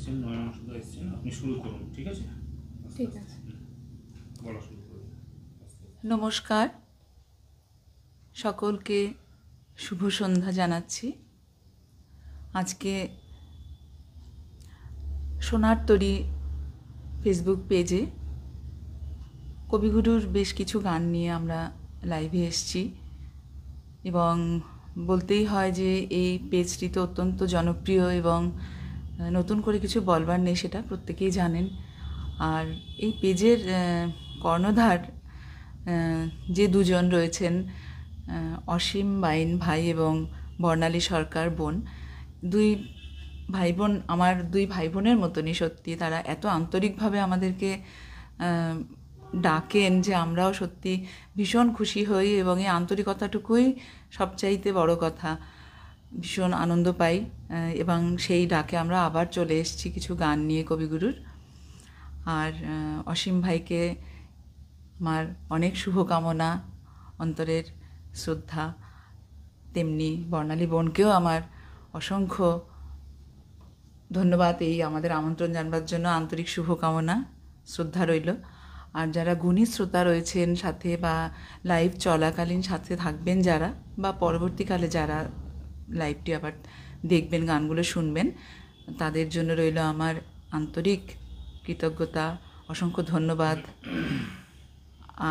এসছেন, নয়নাংশুদা এসছেন, আপনি শুরু করুন, ঠিক আছে? ঠিক আছে, বলা শুরু করুন। নমস্কার, সকলকে শুভ সন্ধ্যা জানাচ্ছি। আজকে সোনার তরী ফেসবুক পেজে কবিগুরুর বেশ কিছু গান নিয়ে আমরা লাইভে এসেছি এবং বলতেই হয় যে এই পেজটি তো অত্যন্ত জনপ্রিয় এবং নতুন করে কিছু বলবার নেই, সেটা প্রত্যেকেই জানেন। আর এই পেজের কর্ণধার যে দুজন রয়েছেন, অসীম বাইন ভাই এবং বর্ণালী সরকার বোন, দুই ভাই বোন আমার দুই ভাই বোনের মতনই। সত্যি তারা এত আন্তরিকভাবে আমাদেরকে ডাকেন যে আমরাও সত্যি ভীষণ খুশি হই এবং এই আন্তরিকতাটুকুই সবচাইতে বড় কথা। ভীষণ আনন্দ পাই এবং সেই ডাকে আমরা আবার চলে এসেছি কিছু গান নিয়ে কবিগুরুর। আর অসীম ভাইকে আমার অনেক শুভকামনা, অন্তরের শ্রদ্ধা। তেমনি বর্ণালী বোনকেও আমার অসংখ্য ধন্যবাদ এই আমাদের আমন্ত্রণ জানবার জন্য, আন্তরিক শুভকামনা, শ্রদ্ধা রইল। আর যারা গুণী শ্রোতা রয়েছেন সাথে বা লাইভ চলাকালীন সাথে থাকবেন যারা, বা পরবর্তীকালে যারা লাইভটি আবার দেখবেন, গানগুলো শুনবেন, তাদের জন্য রইল আমার আন্তরিক কৃতজ্ঞতা, অসংখ্য ধন্যবাদ।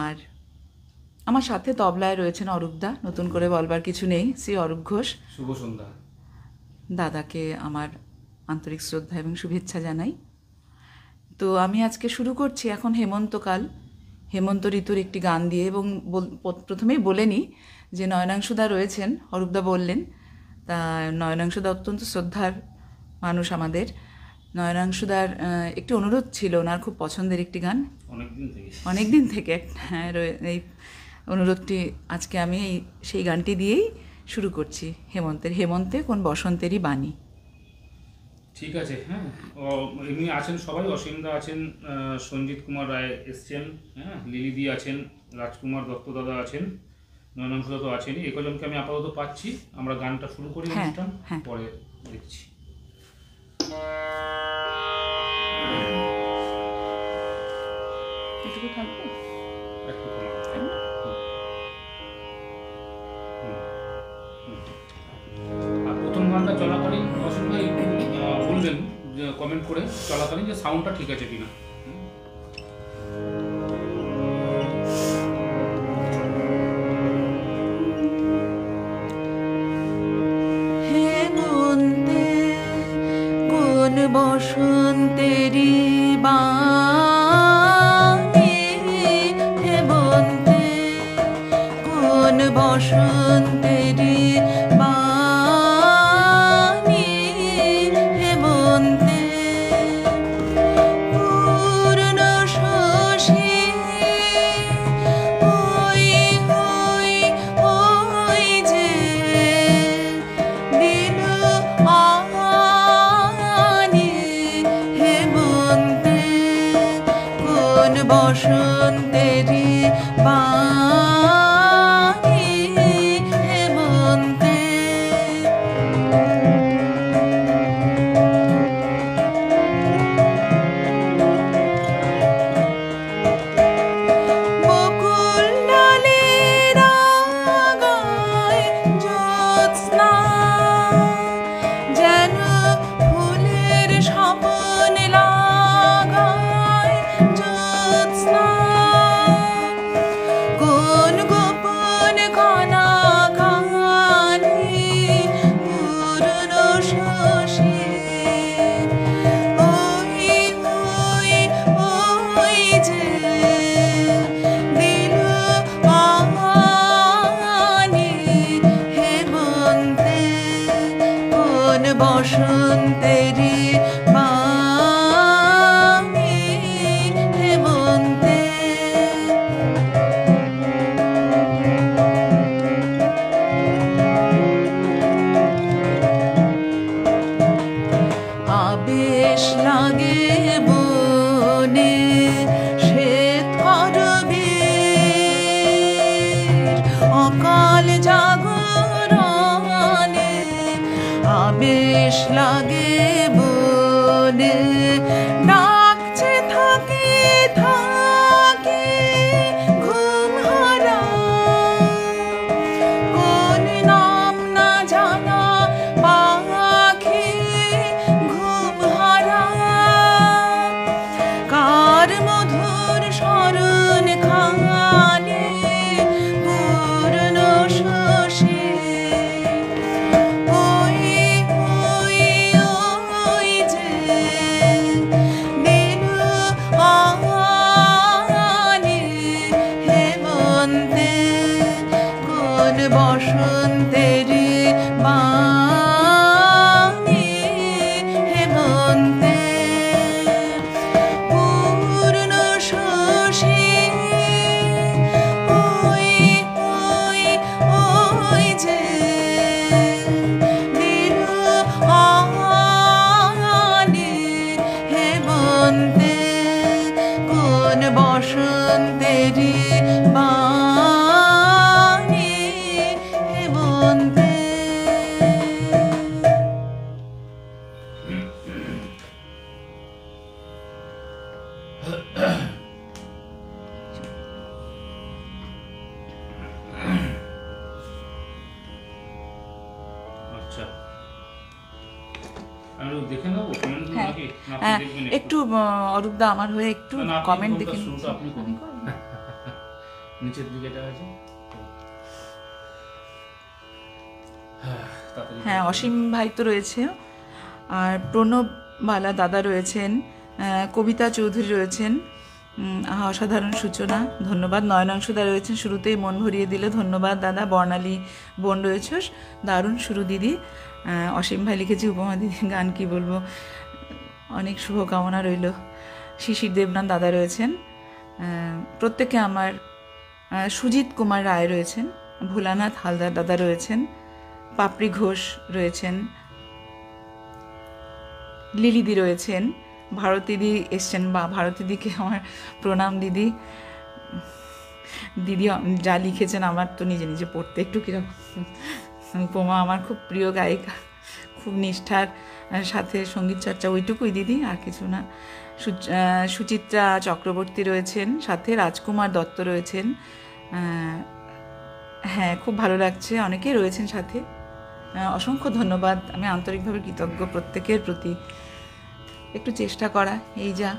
আর আমার সাথে তবলায় রয়েছেন অরূপদা, নতুন করে বলবার কিছু নেই, শ্রী অরূপ ঘোষ। শুভ সন্ধ্যা। দাদাকে আমার আন্তরিক শ্রদ্ধা এবং শুভেচ্ছা জানাই। তো আমি আজকে শুরু করছি এখন হেমন্তকাল, হেমন্ত ঋতুর একটি গান দিয়ে। এবং প্রথমেই বলে নিই যে নয়নাংশুদা রয়েছেন, অরূপদা বললেন, তা নয়নাংশুদা অত্যন্ত শ্রদ্ধার মানুষ আমাদের। নয়নাংশুদার একটি অনুরোধ ছিল, ওনার খুব পছন্দের একটি গান, অনেক দিন থেকে হ্যাঁ, এই অনুরোধটি আজকে আমি সেই গানটি দিয়েই শুরু করছি। হেমন্তে কোন বসন্তেরই বাণী। ঠিক আছে, হ্যাঁ। এমনি আছেন সবাই, অসীমদা আছেন, সঞ্জিত কুমার রায় এসছেন, হ্যাঁ, লিলিদি আছেন, রাজকুমার দত্ত দাদা আছেন, নয়নাংশুদা তো আছেনই। এই কজনকে আমি আপাতত পাচ্ছি। আমরা গানটা শুরু করি, অনুষ্ঠান পরে দেখছি। এটুকু থাকবে, একটু আর প্রথম গানটা চলাকালীন অসীম ভাই বলবেন কমেন্ট করে চলাকালীন যে সাউন্ডটা ঠিক আছে কিনা। হেমন্তে কোন বসন্তেরই বাণী, হেমন্তে কোন বসন্তেরই বাণী, হেমন্তে পূর্ণ শশী ওই ওই ওই যে দিল আনি, হেমন্তে কোন বসন্তেরই বাণী, হেমন্তে বকুল ডালের আগায় জ্যোৎস্না যেন ফুলের স্বপন লাগায়, জ্যোৎস্না কোন গোপন কণা কানি পূর্ণ শশী ওই ওই ওই যে দিল আনি, হেমন্তে কোন বসন্তেরই বাণী, হেমন্তে আবেশ লাগে বনে শ্বেত করবীর, অকাল জাগরণে আবেশ লাগে বনে ডাকছে থাকে থাকে ঘুম হারা, কোন নাম না জানা পাখি ঘুম হারা, কার মধুর স্মরণ খানে পূর্ণ শশী, ওই ওই ওই যে দিন আনে হেমন্তে, কোন বসন্তের বাণী হেমন্তে পূর্ণ শশী, ওই ওই ওই যে দিন আনে হেমন্তে, কোন বসন্তের বাণী হেমন্তে। আচ্ছা, আমি দেখে নেবো কমেন্টগুলো হ্যাঁ, নাকি? না, আপনি হ্যাঁ, দেখবেন একটু অরূপদা আমার হয়ে একটু না, না, আপনি কমেন্ট কোনটা দেখে নিন। শুরুটা আপনি করুন। নিচের দিকেটা আছে। তাড়াতাড়ি হ্যাঁ, অসীম ভাই তো রয়েছে, আর প্রণব বালা দাদা রয়েছেন, কবিতা চৌধুরী রয়েছেন, অসাধারণ সূচনা, ধন্যবাদ। নয়নাংশুদা রয়েছেন, শুরুতেই মন ভরিয়ে দিলে, ধন্যবাদ দাদা। বর্ণালী বোন রয়েছে, দারুণ শুরু দিদি। অসীম ভাই লিখেছি উপমা দিদি গান কি বলবো, অনেক শুভকামনা রইল। শিশির দেবনাথ দাদা রয়েছেন, প্রত্যেকে আমার। সুজিত কুমার রায় রয়েছেন, ভোলানাথ হালদার দাদা রয়েছেন, পাপড়ি ঘোষ রয়েছেন, লিলিদি রয়েছেন, ভারতীদি এসছেন, বা ভারতীদিকে আমার প্রণাম দিদি। দিদি যা লিখেছেন আমার তো নিজে নিজে পড়তে একটু কীরকম। উপমা আমার খুব প্রিয় গায়িকা, খুব নিষ্ঠার সাথে সঙ্গীত চর্চা, ওইটুকুই দিদি, আর কিছু না। সুচিত্রা চক্রবর্তী রয়েছেন, সাথে রাজকুমার দত্ত রয়েছেন। হ্যাঁ, খুব ভালো লাগছে, অনেকেই রয়েছেন সাথে। অসংখ্য ধন্যবাদ, আমি আন্তরিকভাবে কৃতজ্ঞ প্রত্যেকের প্রতি। একটু চেষ্টা করা, এই যা।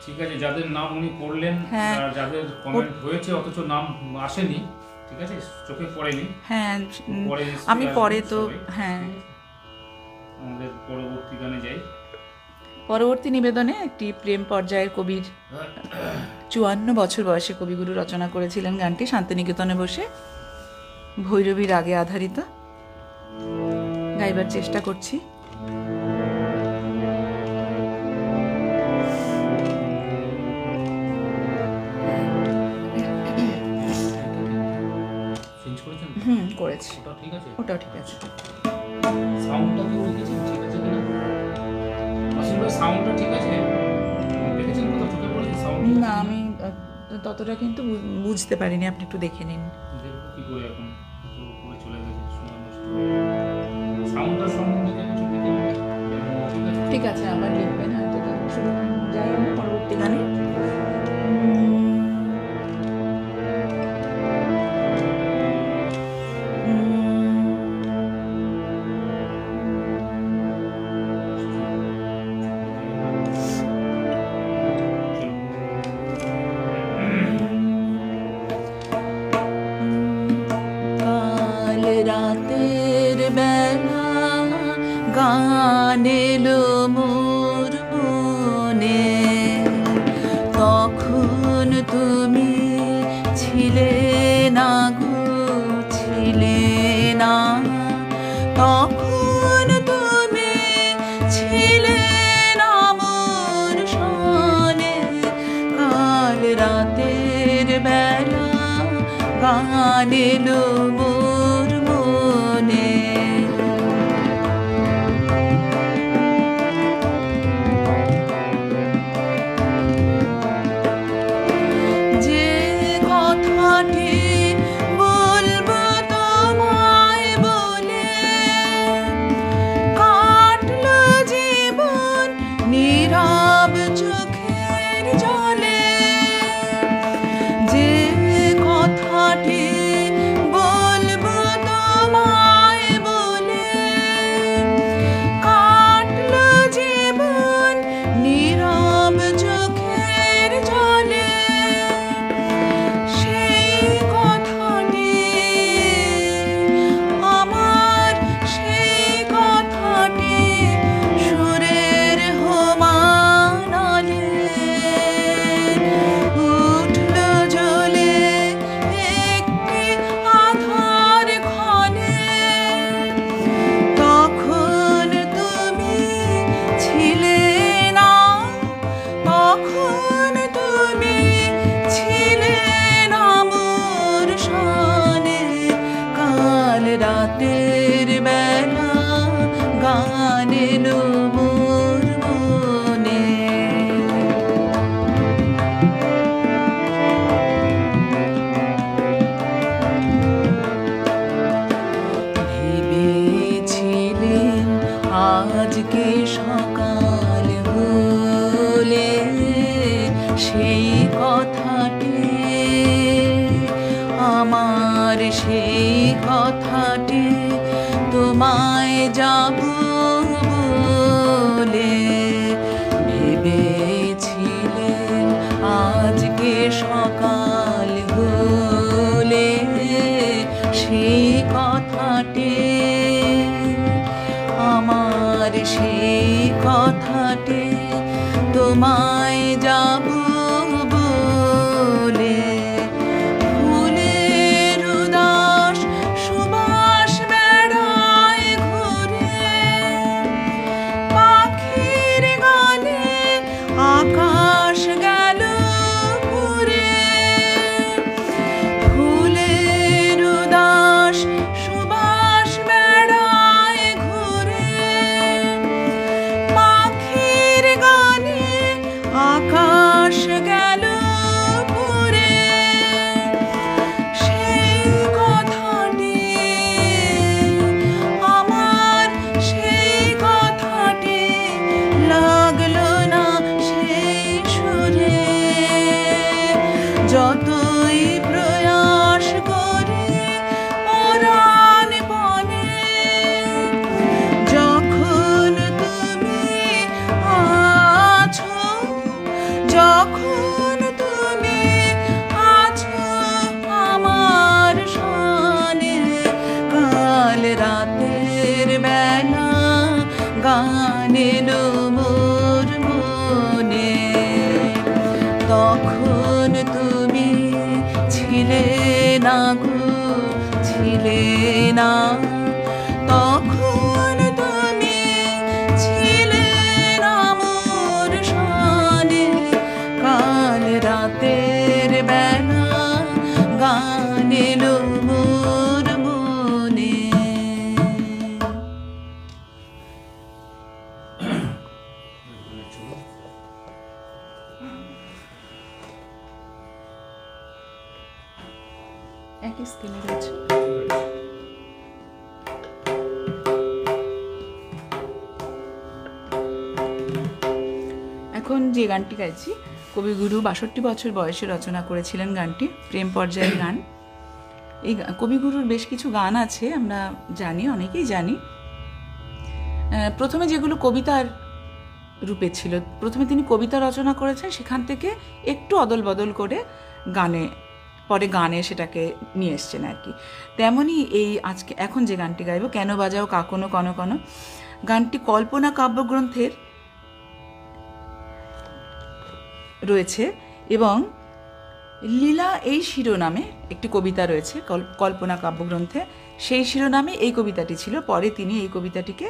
ঠিক আছে, যাদের নাম উনি পড়লেন, হ্যাঁ। আর যাদের কমেন্ট হয়েছে অথচ নাম আসেনি, ঠিক আছে, চোখে পড়েনি, হ্যাঁ, পরে আমি নিশ্চয়ই পরে আসবেন তো, সবাই। হ্যাঁ, আমাদের পরবর্তী গানে যাই। পরবর্তী নিবেদনে একটি প্রেম পর্যায়ের কবির 54 বছর বয়সে কবিগুরু রচনা করেছিলেন গানটি, শান্তিনিকেতনে বসে, ভৈরবী রাগে আধারিত। গাইবার চেষ্টা করছি। চেঞ্জ করেছেন? করেছি, ওটা ঠিক আছে? ওটাও ঠিক আছে। সাউন্ডটা কি দেখেছেন ঠিক আছে কিনা? আসলে সাউন্ডটা ঠিক আছে? দেখেছেন কোথাও চোখে পড়েছে সাউন্ড? না, আমি ততটা কিন্তু বুঝতে পারিনি, আপনি একটু দেখে নিন। দেখবো কি করে, এখন তো উপরে চলে গেছে, শোনা নষ্ট। সাউন্ডটার সম্বন্ধে কিছু দেখে নিন। ঠিক আছে? ঠিক আছে, আবার লিখবেন হয়তো। শুরু যাই আমরা পরবর্তী গানে। কাল রাতের বেলা গান এলো মোর মনে, তখন তুমি ছিলে না গো, ছিলে না, তখন তুমি ছিলে না মোর সনে। কাল রাতের বেলা গান এলো মোর মনে, যে কথাটি বলবো তোমায় বলে, কাটলো জীবন নিরা আজকে সকাল হলে সেই কথাটি আমার, সেই কথাটি তোমায় যাব বলে ভেবেছিলেন। আজকে সকাল হলে সেই কথাটি আমার, সেই কথাটি তোমায় যাব বলে ফুলের উদাস সুবাস বেড়ায় ঘুরে, পাখির গানে আকাশ গেল পুরে। ফুলের উদাস সুবাস বেড়ায় ঘুরে, পাখির গানে আকাশ গেল পুরে। সেই কথাটি আমার, সেই কথাটি লাগলো না সেই সুরে। যতই প্রয়াস করি পরাণপণে, যখন তুমি আছো, যখন তুমি আছো আমার সনে, কাল রাতের বেলা গান এলো মোর মনে। তখন তুমি ছিলে না গো, ছিলে না, তখন তুমি ছিলে না মোর সনে, কাল রাতের বেলা গান এলো মোর মনে। একই স্কেলে রয়েছে। এখন যে গানটি গাইছি, কবিগুরু ৬২ বছর বয়সে রচনা করেছিলেন গানটি, প্রেম পর্যায়ের গান। এই কবিগুরুর বেশ কিছু গান আছে, আমরা জানি, অনেকেই জানি। প্রথমে যেগুলো কবিতার রূপে ছিল, প্রথমে তিনি কবিতা রচনা করেছেন, সেখান থেকে একটু অদল বদল করে গানে, পরে গানে সেটাকে নিয়ে এসছেন আর কি। তেমনই এই আজকে এখন যে গানটি গাইব, কেন বাজাও কাকনো কন কন, গানটি কল্পনা কাব্যগ্রন্থের রয়েছে এবং লীলা এই শিরোনামে একটি কবিতা রয়েছে কল্পনা কাব্যগ্রন্থে, সেই শিরোনামে এই কবিতাটি ছিল। পরে তিনি এই কবিতাটিকে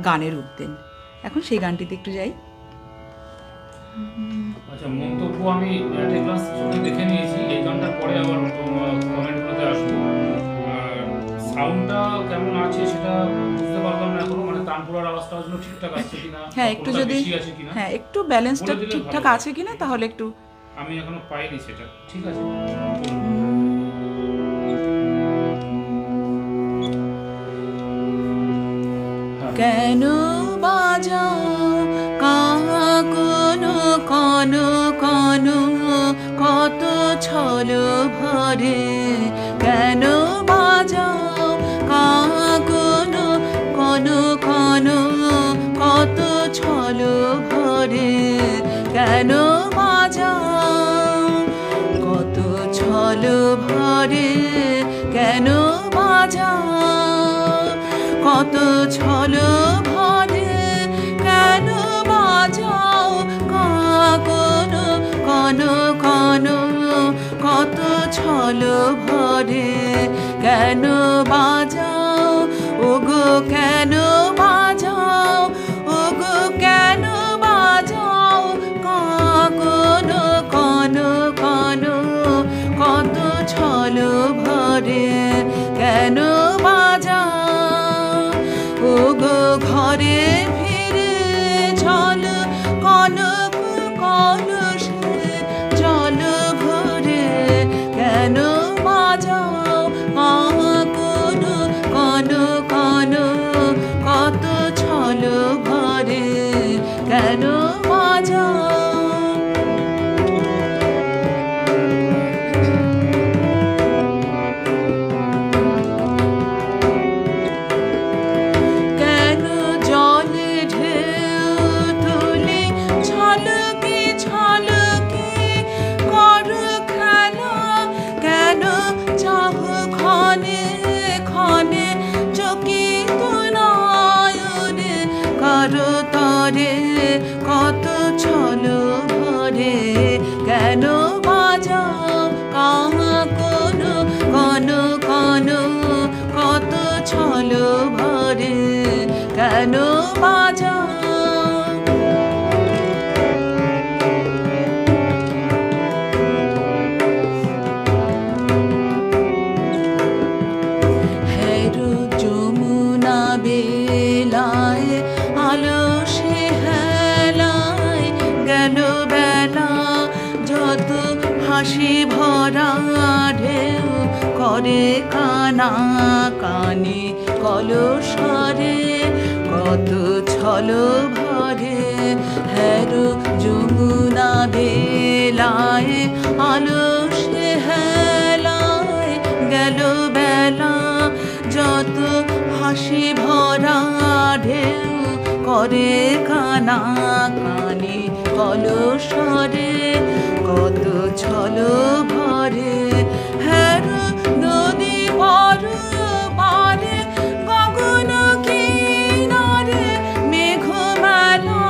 গানে রূপ দেন। এখন সেই গানটিতে একটু যাই। আচ্ছা, মন্তব্য আমি একটা ক্লাস দেখে নিয়েছি, এই গানটার পরে আবার কমেন্টগুলোতে আসবো। আর সাউন্ডটা কেমন আছে সেটা বুঝতে পারলাম না এখনো, মানে তানপুরার আওয়াজটা আসলে ঠিকঠাক আছে কিনা, হ্যাঁ একটু যদি, হ্যাঁ একটু ব্যালেন্সটা ঠিকঠাক আছে কিনা তাহলে একটু, আমি এখনো পাইনি সেটা। ঠিক আছে, কেন বাজাও কাকনো কন কন, কত ছল ভরে, কেন বাজাও কাকনো কন কন, কত ছল ভরে, কেন বাজাও কত ছল ভরে, কেন বাজাও কত ছল ভরে, কেন বাজাও কাকনো কন কন, কত ছল ভরে, কেন বাজাও ওগো, কেন বাজাও ওগো, কেন বাজাও কাকনো কন কন, কত ছল ভরে, কেন বাজাও ওগো, ঘরে ফিরে চল কনক কলসে জল ভরে, কেন বাজাও কাকনো কেন বাজাও কেন জলে ঢেউ তুলে ছলকে ছলকে কর খেলা কেন চাহ ক্ষণে ক্ষণে চকিত নয়নে কারো তরে কত ছল ভরে কেন বাজাও কাহা কোনো কন কন কত ছল ভরে কেন বাজাও হেরু যমুনা বেলায় আলো সে হেলায় গেল বেলা যত হাসি ভরা ঢেউ করে কানা কানে কলসরে কত ছল ভরে হেরু যমুনা বেলায় আলো সে হেলায় গেল বেলা যত হাসি ভরা ঢেউ করে কানা কানে কলসরে কত ছল ভরে হের নদী পর পারে গগন কিনারে মেঘ মেলা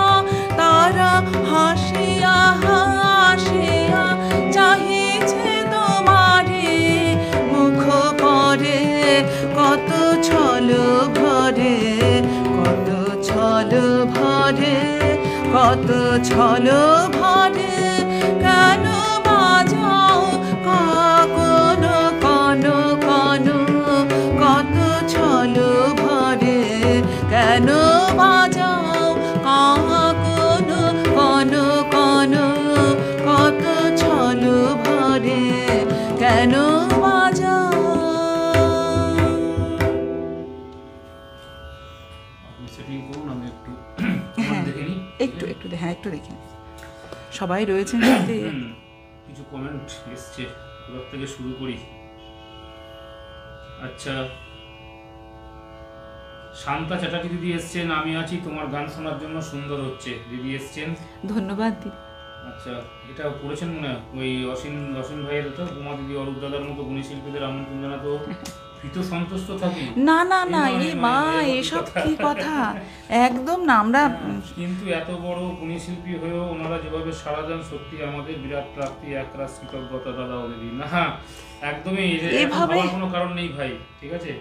তারা হাসিয়া হাসিয়া চাহিছে তোমারে মুখ পরে কত ছল ভরে কত ছল ভরে কত ছল ভরে কেন বাজাও কন কন কন কত ছল ভরে কেন বাজাও কন কন কন কত ছল ভরে কেন বাজাও আপনি সেটিং করুন, আমি একটু হ্যাঁ দেখে নিই। একটু একটু হ্যাঁ একটু দেখেন সবাই রয়েছেন সাথে কিছু কমেন্ট এসছে, ওর থেকে শুরু করি। আচ্ছা, শান্তা চ্যাটার্জি দিদি এসছেন, আমি আছি তোমার গান শোনার জন্য, সুন্দর হচ্ছে দিদি এসছেন। ধন্যবাদ দিদি আচ্ছা, এটা পড়েছেন মনে হয় ওই অসীম ভাইয়ের, তো উমা দিদি অরূপ দাদার মতো গুণী শিল্পীদের আমন্ত্রণ জানাতো, ভীত সন্তুষ্ট থাকি। না না না এই নয়, এ এই মা নয়, এই এসব কথা। কি কথা একদম না আমরা কিন্তু এত বড় গুণী শিল্পী হয়েও ওনারা যেভাবে সাড়া দেন, সত্যি আমাদের বিরাট প্রাপ্তি, একরাশ কৃতজ্ঞতা দাদা ওদের। না একদমই এভাবে ভাবার কোনো কারণ নেই ভাই, ঠিক আছে?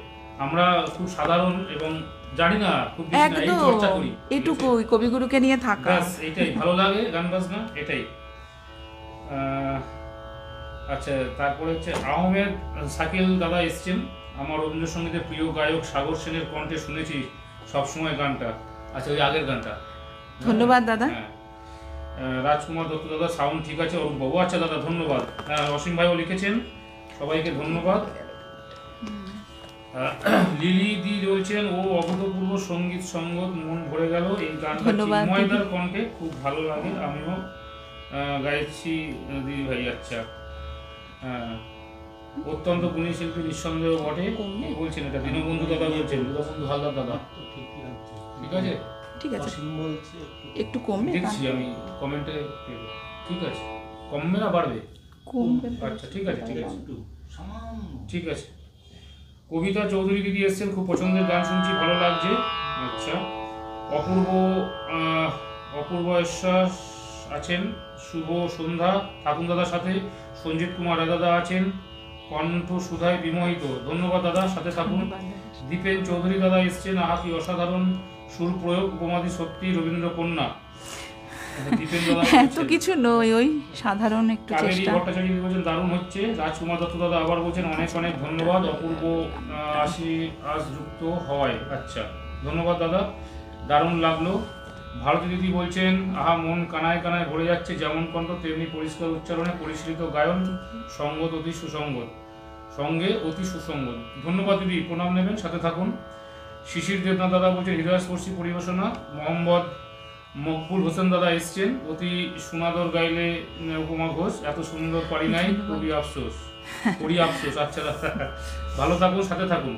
আমরা খুব সাধারণ এবং জানি না খুব বেশি না, এই একদম চর্চা করি, ঠিক আছে? এটুকু কবিগুরুকে নিয়ে থাকা ব্যাস এটাই ভালো লাগে, গান বাজনা এটাই। আচ্ছা, তারপরে হচ্ছে আহমেদ শাকিল দাদা এসছেন, আমার রবীন্দ্রসঙ্গীতের প্রিয় গায়ক সাগর সেনের কণ্ঠে শুনেছি সবসময় গানটা। আচ্ছা, ওই আগের গানটা। ধন্যবাদ দাদা। হ্যাঁ। রাজকুমার দত্ত দাদা সাউন্ড ঠিক আছে, অরূপ বাবু। আচ্ছা দাদা ধন্যবাদ। অসীম ভাইও লিখেছেন, সবাইকে ধন্যবাদ। লিলি দি বলছেন, ও অভূতপূর্ব সঙ্গীত সঙ্গত, মন ভরে গেল এই গানটা, ধন্যবাদ চিন্ময়দার কণ্ঠে খুব ভালো লাগে, আমিও গাইছি দিদি ভাই। আচ্ছা, অত্যন্ত গুণী শিল্পী নিঃসন্দেহ বটে। কি বলছেন এটা? দীনবন্ধু দাদা বলছেন, দীনবন্ধু হালদার দাদা। ঠিক আছে, ঠিক আছে একটু কমবে দেখছি আমি কমেন্টে। ঠিক আছে, কমবে না বাড়বে? কমবে আচ্ছা ঠিক আছে, ঠিক আছে, ঠিক আছে। কবিতা চৌধুরী দিদি এসছেন, খুব পছন্দের গান শুনছি, ভালো লাগছে। আচ্ছা, অপূর্ব বিশ্বাস আছেন, শুভ সন্ধ্যা ঠাকুর দাদার সাথে। সঞ্জিত কুমার দাদা আছেন, কণ্ঠ সুধায় বিমোহিত, ধন্যবাদ দাদা, সাথে থাকুন। দীপেন চৌধুরী দাদা এসছেন, আহা কি অসাধারণ সুর প্রয়োগ, উপমাদি সত্যি রবীন্দ্র কন্যা। দীপেন দাদা এত কিছু নয়, ওই সাধারণ একটু কাবেরী চেষ্টা। ভট্টাচার্য বলছেন দারুণ হচ্ছে। রাজকুমার দত্ত দাদা আবার বলছেন অনেক অনেক ধন্যবাদ, অপূর্ব আজ যুক্ত হয়। আচ্ছা, ধন্যবাদ দাদা, দারুণ লাগলো। ভারতী দিদি বলছেন, আহা মন কানায় কানায় ভরে যাচ্ছে, যেমন কণ্ঠ তেমনি পরিষ্কার উচ্চারণে পরিশীলিত গায়ন, সঙ্গত অতি সুসঙ্গত, সঙ্গে অতি সুসঙ্গত। ধন্যবাদ দিদি, প্রণাম নেবেন, সাথে থাকুন। শিশির দেবনাথ দাদা বলছেন, হৃদয়স্পর্শী পরিবেশনা। মোহাম্মদ মকবুল হোসেন দাদা এসছেন, অতি সুনাদর গাইলে উপমা ঘোষ, এত সুন্দর পারি নাই, খুবই আফসোস, খুবই আফসোস। আচ্ছা দাদা, ভালো থাকুন, সাথে থাকুন।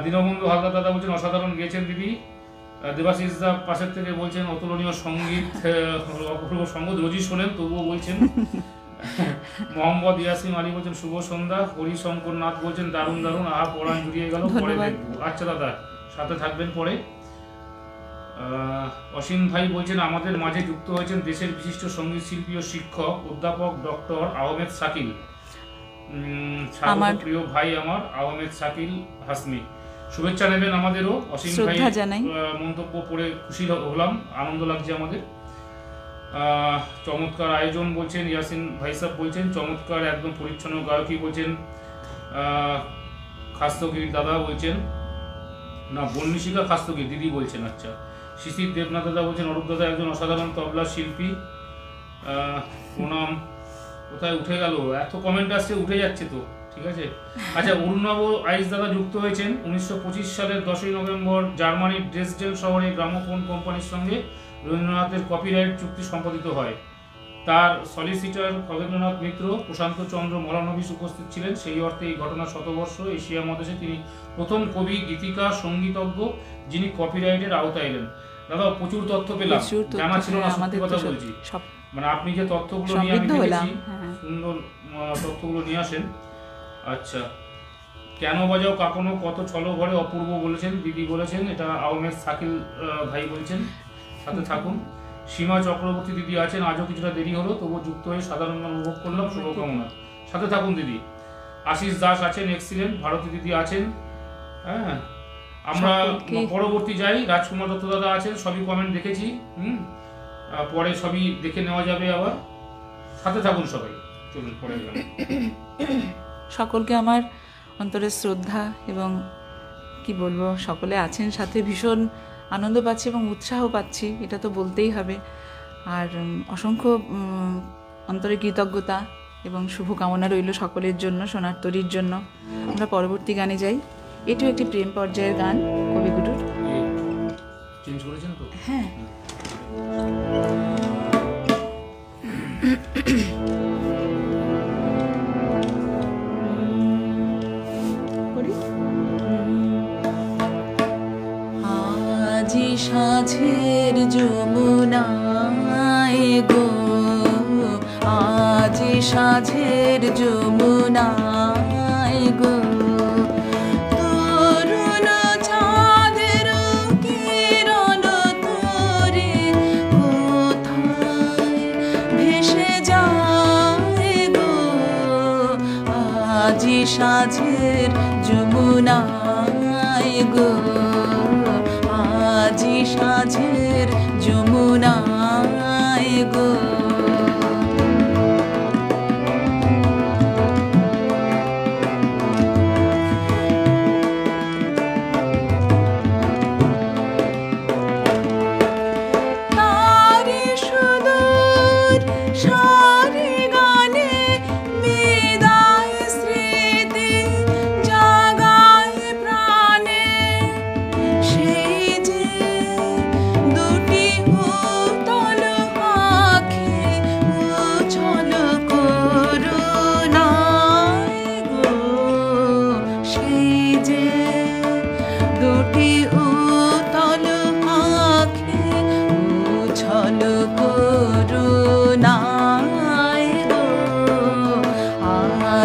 দীনবন্ধু হালদার দাদা বলছেন অসাধারণ গেয়েছেন দিদি। দেবাশিস দা পাশের থেকে বলছেন অতুলনীয় সঙ্গীত, অপূর্ব সঙ্গীত রোজই শোনেন তবুও বলছেন। মোহাম্মদ ইয়াসিম আলী বলছেন শুভ সন্ধ্যা। হরিশঙ্কর নাথ বলছেন দারুণ দারুণ, আহা পড়ান জুড়িয়ে গেল, পরে দেখবো। আচ্ছা দাদা, সাথে থাকবেন পরে। অসীম ভাই বলছেন আমাদের মাঝে যুক্ত হয়েছেন দেশের বিশিষ্ট সঙ্গীত শিল্পী ও শিক্ষক অধ্যাপক ডক্টর আহমেদ শাকিল। স্বাগত প্রিয় ভাই আমার আহমেদ শাকিল হাসমি, শুভেচ্ছা নেবেন আমাদেরও। অসীম ভাই মন্তব্য পড়ে খুশি হলাম, আনন্দ লাগছে আমাদের। চমৎকার আয়োজন বলছেন ইয়াসিন ভাই সাহেব, বলছেন চমৎকার একদম পরিচ্ছন্ন গায়কী বলছেন খাস্তগির দাদা বলছেন, না বন্নিশিকা খাস্তগির দিদি বলছেন। আচ্ছা, শিশির দেবনাথ দাদা বলছেন অরূপ দাদা একজন অসাধারণ তবলা শিল্পী, প্রণাম। কোথায় উঠে গেল, এত কমেন্ট আসছে, উঠে যাচ্ছে তো, ঠিক আছে। আচ্ছা, অরুণাব আইস দাদা যুক্ত হয়েছেন 1925 সালের 10ই নভেম্বর জার্মানির ড্রেসডেন শহরে গ্রামোফোন কোম্পানির সঙ্গে রবীন্দ্রনাথের কপিরাইট চুক্তি সম্পাদিত হয়। তার সলিসিটার খগেন্দ্রনাথ মিত্র, প্রশান্ত চন্দ্র মলানবিশ উপস্থিত ছিলেন। সেই অর্থে এই ঘটনা শতবর্ষ। এশিয়া মহাদেশে তিনি প্রথম কবি, গীতিকার, সঙ্গীতজ্ঞ যিনি কপিরাইটের আওতায় এলেন। দাদা প্রচুর তথ্য পেলাম, জানা ছিল না, সত্যি কথা বলছি। মানে আপনি যে তথ্যগুলো নিয়ে আমি দেখেছি, সুন্দর তথ্যগুলো নিয়ে আসেন। আচ্ছা, কেন বাজাও কাকনো কত ছলো ঘরে অপূর্ব বলেছেন দিদি বলেছেন, এটা আহমেদ শাকিল ভাই বলছেন, সাথে থাকুন। সীমা চক্রবর্তী দিদি আছেন, আজও কিছুটা দেরি হলো তবুও যুক্ত হয়ে সাধারণ অনুভব করলাম, শুভকামনা, সাথে থাকুন দিদি। আশিস দাস আছেন, এক্সিলেন্ট। ভারতী দিদি আছেন। হ্যাঁ, আমরা পরবর্তী যাই। রাজকুমার দত্ত দাদা আছেন, সবই কমেন্ট দেখেছি, পরে সবই দেখে নেওয়া যাবে আবার, সাথে থাকুন সবাই। চলুন পরে গেলাম। সকলকে আমার অন্তরের শ্রদ্ধা এবং কি বলবো, সকলে আছেন সাথে, ভীষণ আনন্দ পাচ্ছি এবং উৎসাহ পাচ্ছি, এটা তো বলতেই হবে। আর অসংখ্য অন্তরে কৃতজ্ঞতা এবং শুভকামনা রইল সকলের জন্য, সোনার তরীর জন্য। আমরা পরবর্তী গানে যাই। এটিও একটি প্রেম পর্যায়ের গান কবিগুরুর। হ্যাঁ, আজি সাঁঝের যমুনায় গো, আজি সাঁঝের যমুনায় গো, তরুণ চাঁদের কিরণ তোরে কোথায় ভেসে যায় গো, আজি সাঁঝের যমুনায় গো, আজি সাঁঝের যমুনায় গো।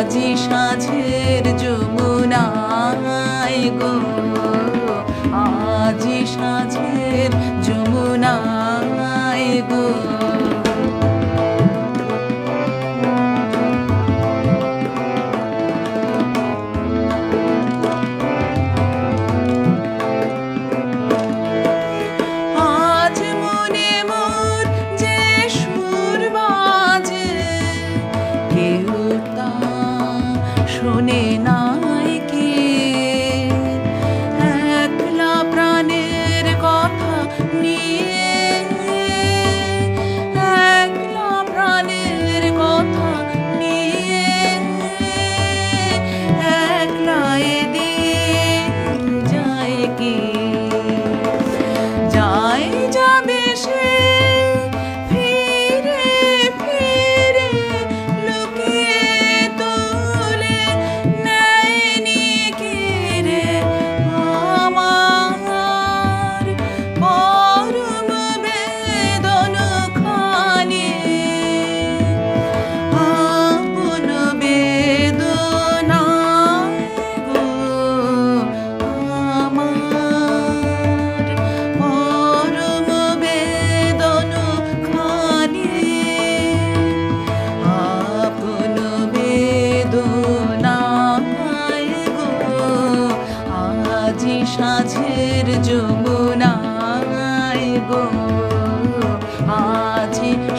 আজি সাঁঝের যমুনায় গো, আজি সাঁঝের যমুনায় গো। আজ মনে মোর যে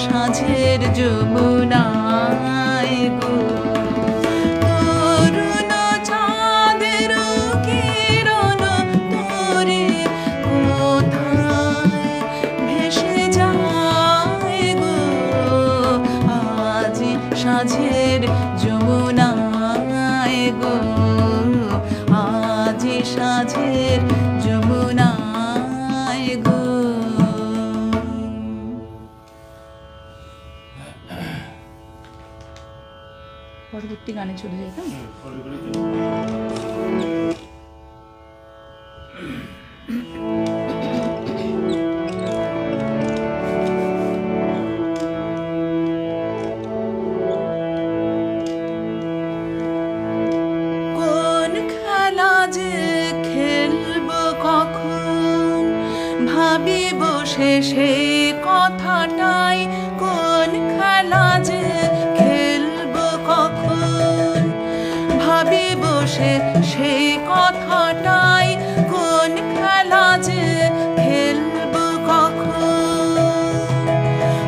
সাঁঝের যমুনায় গো তরুণ চাঁদের কিরণ তোরে কোথায় ভেসে যায় গো আজি সাঁঝের যমুনায় গো আজি সাঁঝের যমুনায় গো। পরবর্তী গানে চলে যেতাম। কোন খেলা যে খেলবো কখন ভাবি বসে সেই কথাটাই কোন খেলা যে খেলবো কখন ভাবি বসে সেই কথাটাই কোন খেলা যে খেলবো কখন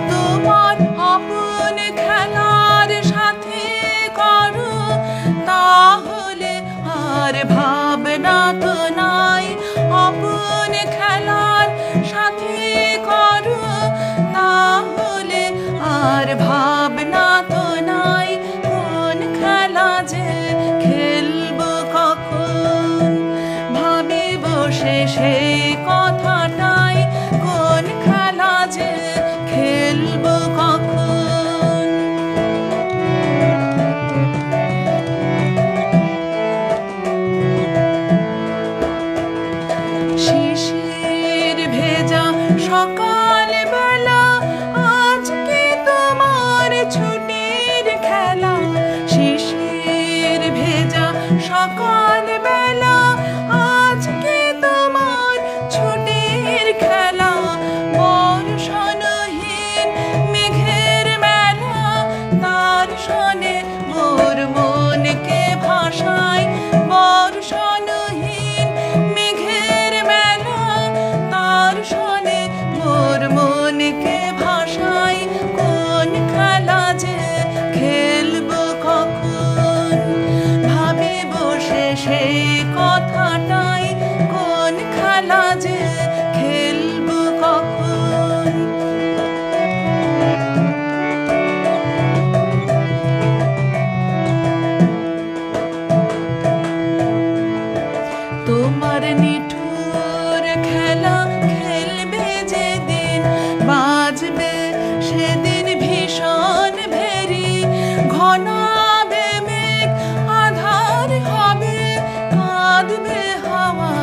তোমার আপন খেলার সাথে করো তাহলে আর ভাবনা তো নাই আপন খেলার সাথে করো তাহলে আর ভাবনা তো নাই কোন খেলা যে খেলবো কখন ভাবি বসে সেই কথাটাই কোন খেলা যে খেলবো কখন। শিশির ভেজা সকাল বেলা আজকে তোমার ছুটির খেলা শিশির ভেজা সকাল বেলা আজকে তোমার ছুটির খেলা বর্ষণহীন মেঘের মেলা তার শোনে মোর মনকে ভাষায় বর্ষণহীন মেঘের মেলা তার শোনে মোর মনকে ভাষায় কোন খেলা যে খেলবো কখন ভাবি বসে সেই কথাটাই কোন খেলা যে খেলবো কখন। তোমার নিঠুর খেলা খেলবে যেদিন বাজবে সেদিন ভীষণ ভেরি ঘনাবে মেঘ আধার হবে কাঁদবে হাওয়া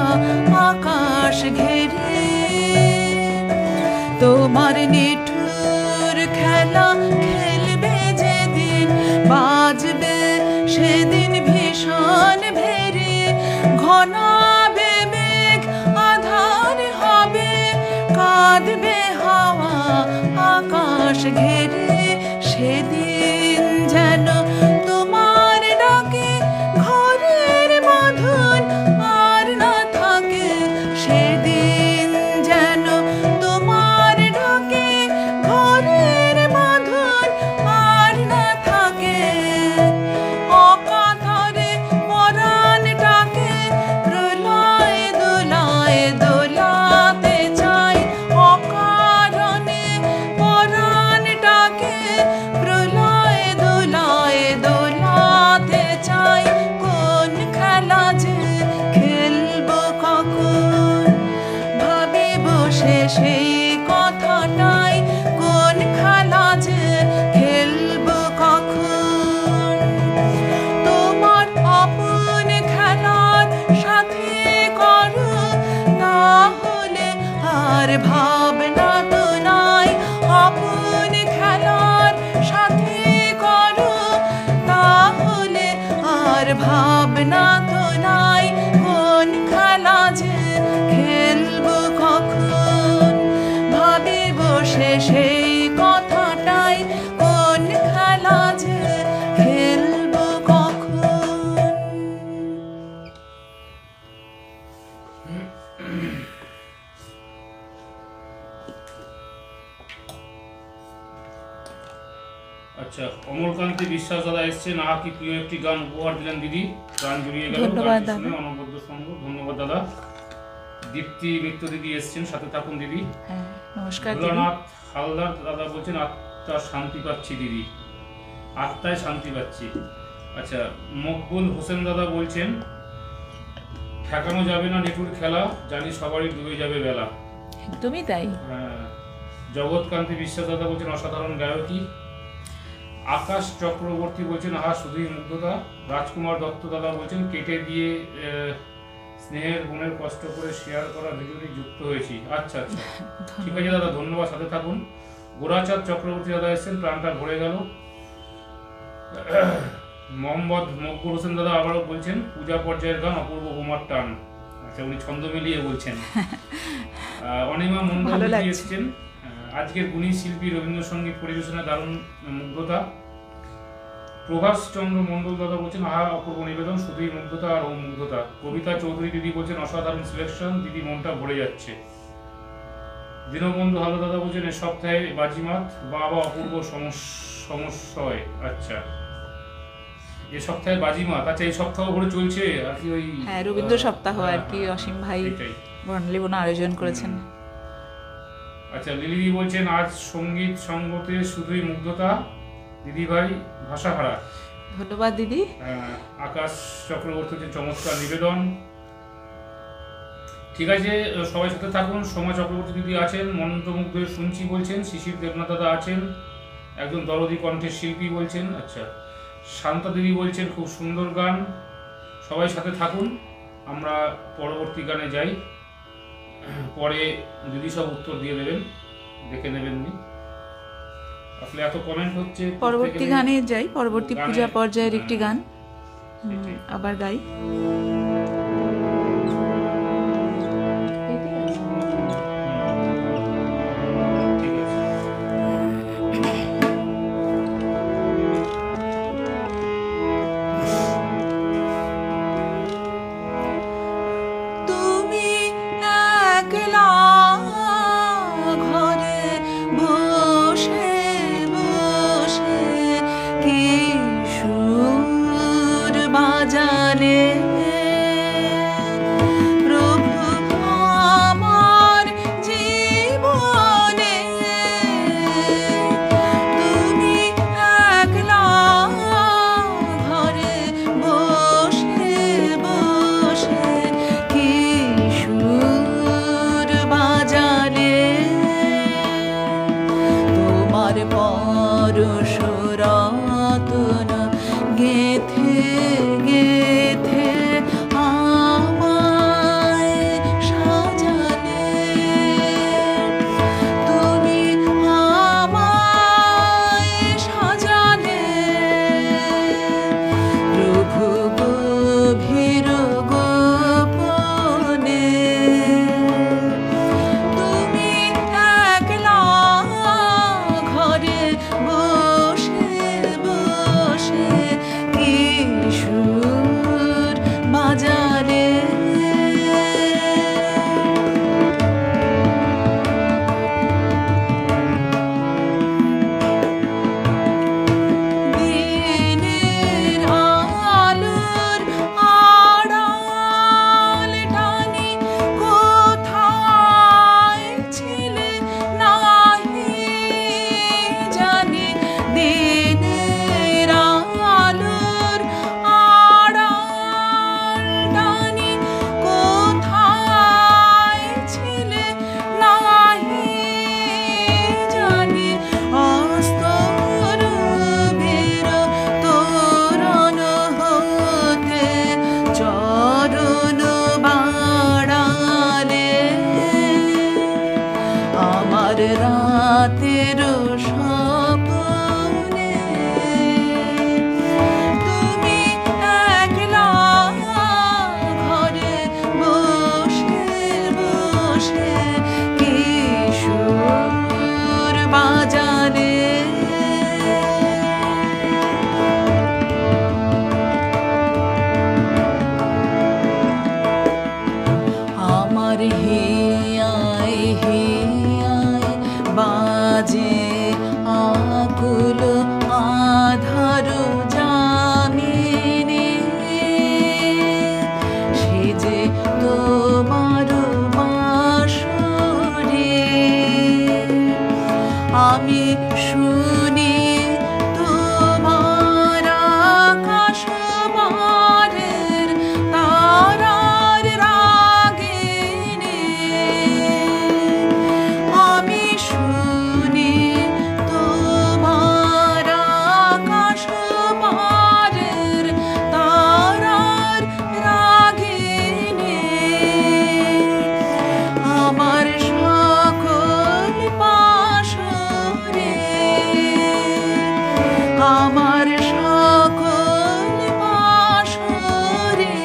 আকাশ ঘেরে তোমার নিঠুর খেলা খেলবে যেদিন বাজবে সেদিন ভীষণ ভেরি ঘনাবে মেঘ আধার হবে কাঁদবে হাওয়া আকাশ ঘেরে সেদিন যেন তোমার ডাকে ঘরের বাঁধন আর না থাকে সেদিন যেন তোমার ডাকে ঘরের বাঁধন আর না থাকে অকাতরে পরাণটাকে প্রলয় দোলায় দোলাতে চাই অকারণে পরাণটাকে প্রলয় দোলায় দোলাতে চাই কোন খেলা যে খেলবো কখন ভাবি বসে সেই কথাটাই কোন খেলা যে খেলবো কখন তোমার আপন খেলার সাথে করো তাহলে আর ভাবনা তো নাই আপন খেলার সাথে করো তাহলে আর ভাবনা তো নাই কোন খেলা যে খেলবো কখন ভাবি বসে সেই কথাটাই কোন খেলা যে খেলবো কখন। আচ্ছা, অমলকান্তি বিশ্বাস দাদা এসছেন, আহা কি প্রিয় একটি গান উপহার দিলেন দিদি, গান জুড়িয়ে গেল, ধন্যবাদ গানটি শুনে দাদা। অনবদ্য সঙ্গ, ধন্যবাদ দাদা। দীপ্তি মিত্র দিদি এসছেন, সাথে থাকুন দিদি। হ্যাঁ, নমস্কার দিদি। ভোলানাথ হালদার দাদা বলছেন আত্মার শান্তি পাচ্ছি দিদি, আত্মায় শান্তি পাচ্ছি। আচ্ছা, মকবুল হোসেন দাদা বলছেন ঠেকানো যাবে না নিটুর খেলা, জানি সবারই ডুবে যাবে বেলা। একদমই তাই। হ্যাঁ। জগৎকান্তি বিশ্বাস দাদা বলছেন অসাধারণ গায়কী। আকাশ চক্রবর্তী বলছেন আহা শুধুই মুগ্ধতা। রাজকুমার দত্ত দাদা বলছেন কেটে দিয়ে স্নেহের বোনের কষ্ট করে শেয়ার করা ভিডিওটি যুক্ত হয়েছি। আচ্ছা আচ্ছা, ঠিক আছে দাদা, ধন্যবাদ, সাথে থাকুন। গোরাচাঁদ চক্রবর্তী দাদা এসেছেন, প্রাণটা ভরে গেল। মোহাম্মদ মকবুল হোসেন দাদা আবারও বলছেন পূজা পর্যায়ের গান অপূর্ব বোমার টান। আচ্ছা, উনি ছন্দ মিলিয়ে বলছেন। অনিমা মন্ডল ভালো দিদি লাগছে। এসেছেন, আজকের গুণী শিল্পী রবীন্দ্রসঙ্গীত পরিবেশনা দারুণ মুগ্ধতা। প্রভাস চন্দ্র মন্ডল দাদা বলছেন আহা অপূর্ব নিবেদন, শুধুই মুগ্ধতা আর ও মুগ্ধতা। কবিতা চৌধুরী দিদি বলছেন অসাধারণ সিলেকশন দিদি, মনটা ভরে যাচ্ছে। দীনবন্ধু হালদার দাদা বলছেন এ সপ্তাহে বাজিমাত, বাবা অপূর্ব সমস্যয়। আচ্ছা, এ সপ্তাহে বাজিমাত, আচ্ছা এই সপ্তাহ ভরে চলছে আর কি ওই হ্যাঁ, রবীন্দ্র সপ্তাহ আর কি অসীম ভাই এটাই। বর্ণালী আয়োজন করেছেন। আচ্ছা, লিলি বলছেন আজ সঙ্গীত সঙ্গতে শুধুই মুগ্ধতা, দিদি ভাই ভাষাহারা। ধন্যবাদ দিদি। আকাশ চক্রবর্তী হচ্ছে চমৎকার নিবেদন। ঠিক আছে, সবাই সাথে থাকুন। সোমা চক্রবর্তী দিদি আছেন, মন্ত্রমুগ্ধ হয়ে শুনছি বলছেন। শিশির দেবনাথ দাদা আছেন, একজন দরদি কণ্ঠের শিল্পী বলছেন। আচ্ছা, শান্তা দিদি বলছেন খুব সুন্দর গান। সবাই সাথে থাকুন, আমরা পরবর্তী গানে যাই। পরে দিদি সব উত্তর দিয়ে দেবেন, দেখে নেবেন নি। আসলে এত কমেন্ট হচ্ছে, পরবর্তী গানে যাই, পরবর্তী গানে- পূজা পর্যায়ের একটি গান সেটাই। আবার গাই। ঠিক আছে। তুমি একলা ঘরে বসে বসে কি সুর বাজালে প্রভু আমার জীবনে। তুমি একলা ঘরে বসে বসে কি সুর বাজালে, তোমার পরশুরতন গেথে গেথে আমায় সাজালে। তুমি আমায় সাজালে প্রভু গভীর গোপনে। তুমি একলা ঘরে বসে বসে কি সুর বাজালে। দিনের আলোর আড়াল টানি কোথায় ছিলে নাহি জানি। দিনের আলোর আড়াল টানি কোথায় ছিলে নাহি জানি। অস্তর বীর তোরণ হতে চরণ বাড়ালে আমার রাতের স্বপ্নে। তুমি একলা ঘরে বসে বসে কি সুর বাজালে। আমার হিয়ায় হিয়ায় বাজে আকুল শুনি তোমার আকাশ পারের তারার রাগিনী, আমি শুনি তোমার আকাশ পারের তারার রাগিনী, আমার সকল পাশরে, আমার সকল পাশরে,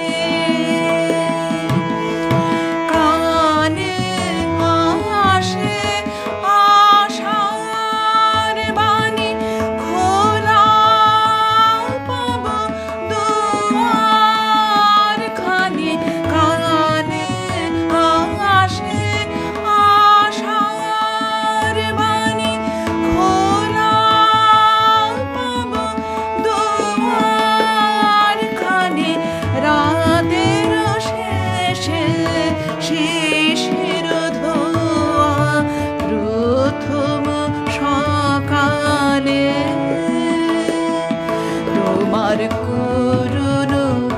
কানে আসে আশার বাণী, খোলা পাব দুয়ার খানি, কানে আসে আশার বাণী, খোলা পাব দুয়ার খানি, রাতের শেষে শিশির ধোয়া প্রথম সকালে, তোমার করুণ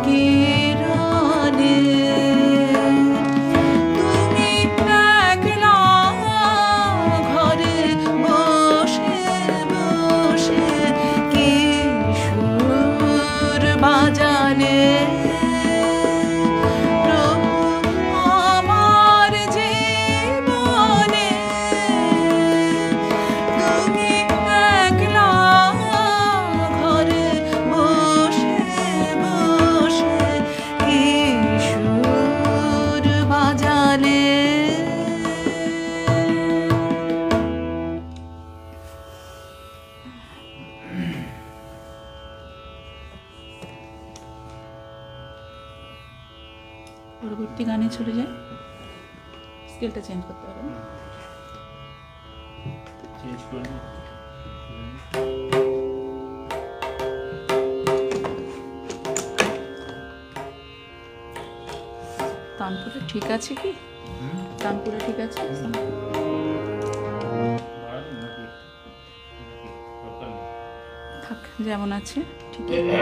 কিরণে তুমি একলা ঘরে বসে বসে কি সুর বাজালে, প্রভু আমার জীবনে তুমি একলা ঘরে বসে বসে কি সুর বাজালে। পরবর্তী গানে চলে যায়, স্কেলটা চেঞ্জ করতে হবে। চেঞ্জ করে নিই। তানপুরা ঠিক আছে কি? তানপুরা ঠিক আছে? বাড়াবেন নাকি? নাকি দরকার নেই? থাক যেমন আছে ঠিক আছে।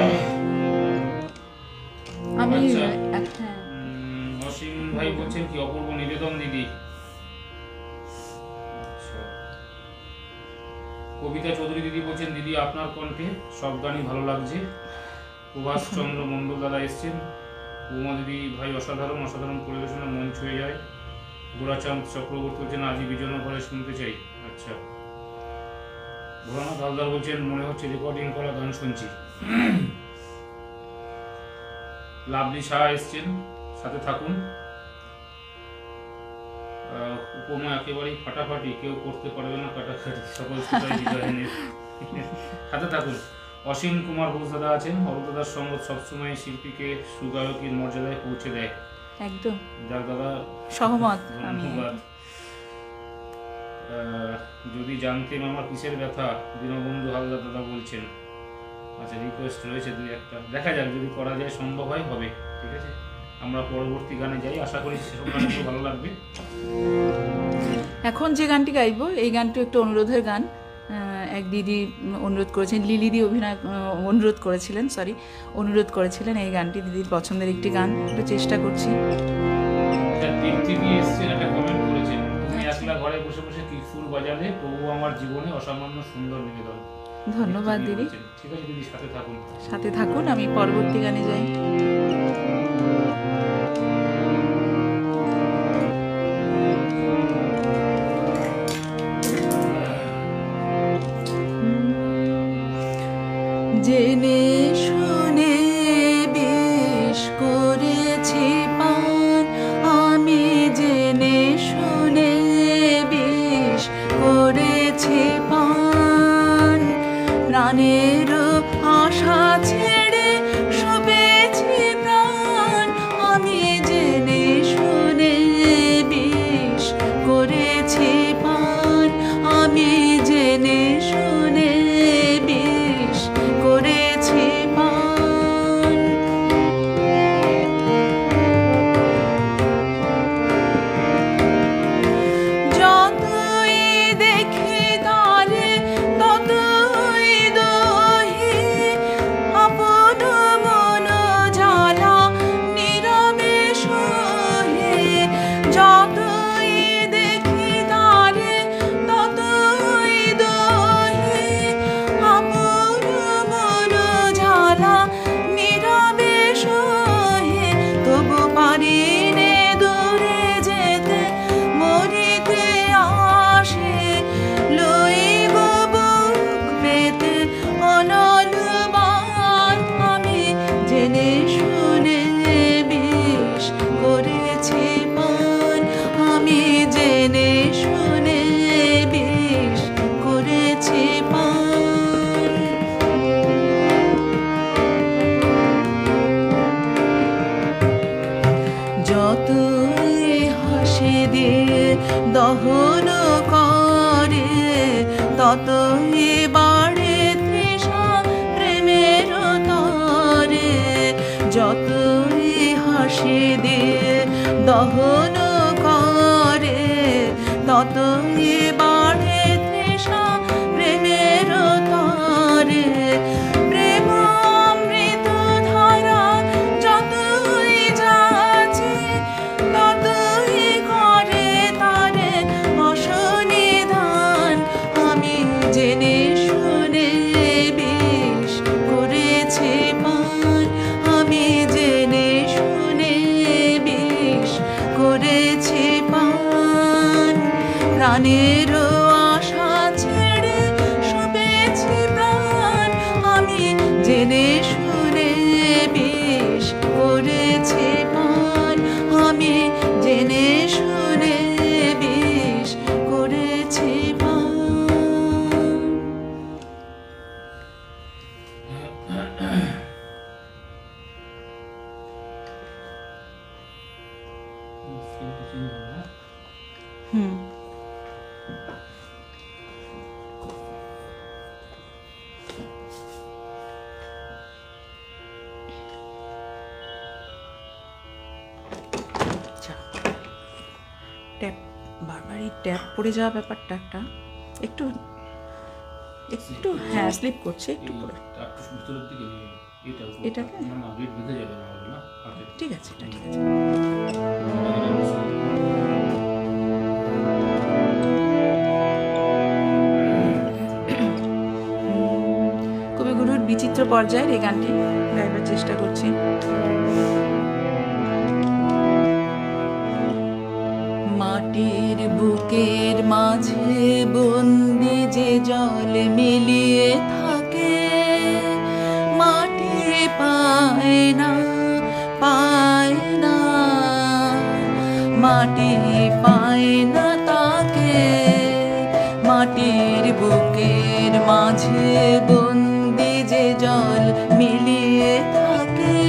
আমি আচ্ছা। হ্যাঁ, অসীম ভাই বলছেন কি অপূর্ব নিবেদন দিদি। আচ্ছা। কবিতা চৌধুরী দিদি বলছেন দিদি আপনার কণ্ঠে সব গানই ভালো লাগছে। প্রভাস চন্দ্র মণ্ডল দাদা এসছেন। উমা দিদি ভাই অসাধারণ অসাধারণ পরিবেশনা, মন ছুঁয়ে যায়। গোরাচাঁদ চক্রবর্তী বলছেন আজই বিজয় ঘরে শুনতে চাই। আচ্ছা। ভোলানাথ হালদার বলছেন মনে হচ্ছে রেকর্ডিং করা গান শুনছি। লাভলি শাহ এসছেন, সাথে থাকুন। উপমা একেবারেই ফাটাফাটি, কেউ করতে পারবে না কাটাকাটি, সকল শ্রোতাই হৃদয়ের সাথে থাকুন। অসীম কুমার ঘোষ দাদা আছেন। অরূপ দাদার সঙ্গত সবসময় শিল্পীকে সুগায়কের মর্যাদায় পৌঁছে দেয়। একদম যাক দাদা, সহমত আমি। ধন্যবাদ। যদি জানতেন আমার কিসের ব্যথা, দীনবন্ধু হালদার দাদা বলছেন। আচ্ছা, রিকোয়েস্ট রয়েছে দুই একটা, দেখা যাক যদি করা যায়, সম্ভব হয় হবে। ঠিক আছে, আমরা পরবর্তী গানে যাই, আশা করি সেসব গান একটু ভালো লাগবে। এখন যে গানটি গাইবো এই গানটি একটু অনুরোধের গান। এক দিদি অনুরোধ করেছেন, লিলিদি অনুরোধ করেছিলেন এই গানটি, দিদির পছন্দের একটি গান, একটু চেষ্টা করছি। দীপ্তি দিয়ে এসছেন, একটা কমেন্ট করেছেন, তুমি একলা ঘরে বসে বসে কি ফুল বাজালে, প্রভু আমার জীবনে অসামান্য সুন্দর নিবেদন। ধন্যবাদ দিদি। ঠিক আছে দিদি, সাথে থাকুন, আমি পরবর্তী গানে যাই। জেনে শুনে বিষ করেছি পান, আমি জেনে শুনে বিষ করেছি পান, প্রাণের আশা ছেড়ে শুবেছি প্রাণ, আমি জেনে শুনে বিষ করেছি পান, আমি জেনে শুনে বিষ করেছি পান। যতই দেখি তারে ফাঁসি দিয়ে দহন করে, ততই বাড়ে তৃষা প্রেমের তরে। প্রেম অমৃত ধারা যতই যাচ্ছে, ততই করে তারে অসনিধান। আমি জেনে শুনে বিষ করেছি পান, আমি জেনে শুনে বিষ করেছি পান। প্রাণের আশা ছেড়ে শুবেছি প্রাণ, আমি জেনে শুনে বিষ করেছি পান, আমি জেনে শুনে বিষ করেছি পান। হুম। আচ্ছা, ট্যাপ বারবারই ট্যাপ পড়ে যাওয়া ব্যাপারটা একটা একটু একটু হ্যাঁ স্লিপ করছে একটু পরে। একটু ভিতরের দিকে নিয়ে এটা এটাকে? না না রিড বেঁধে যাবে না হবে না হাতে। ঠিক আছে, এটা ঠিক আছে। কবিগুরুর বিচিত্র পর্যায়ের এই গানটি গাইবার চেষ্টা করছি। মাটির বুকের মাঝে বন্দি যে জল মিলিয়ে থাকে, মাটি পায় না, পায় না, মাটি পায় না তাকে। মাটির বুকের মাঝে বন্দি যে জল মিলিয়ে থাকে,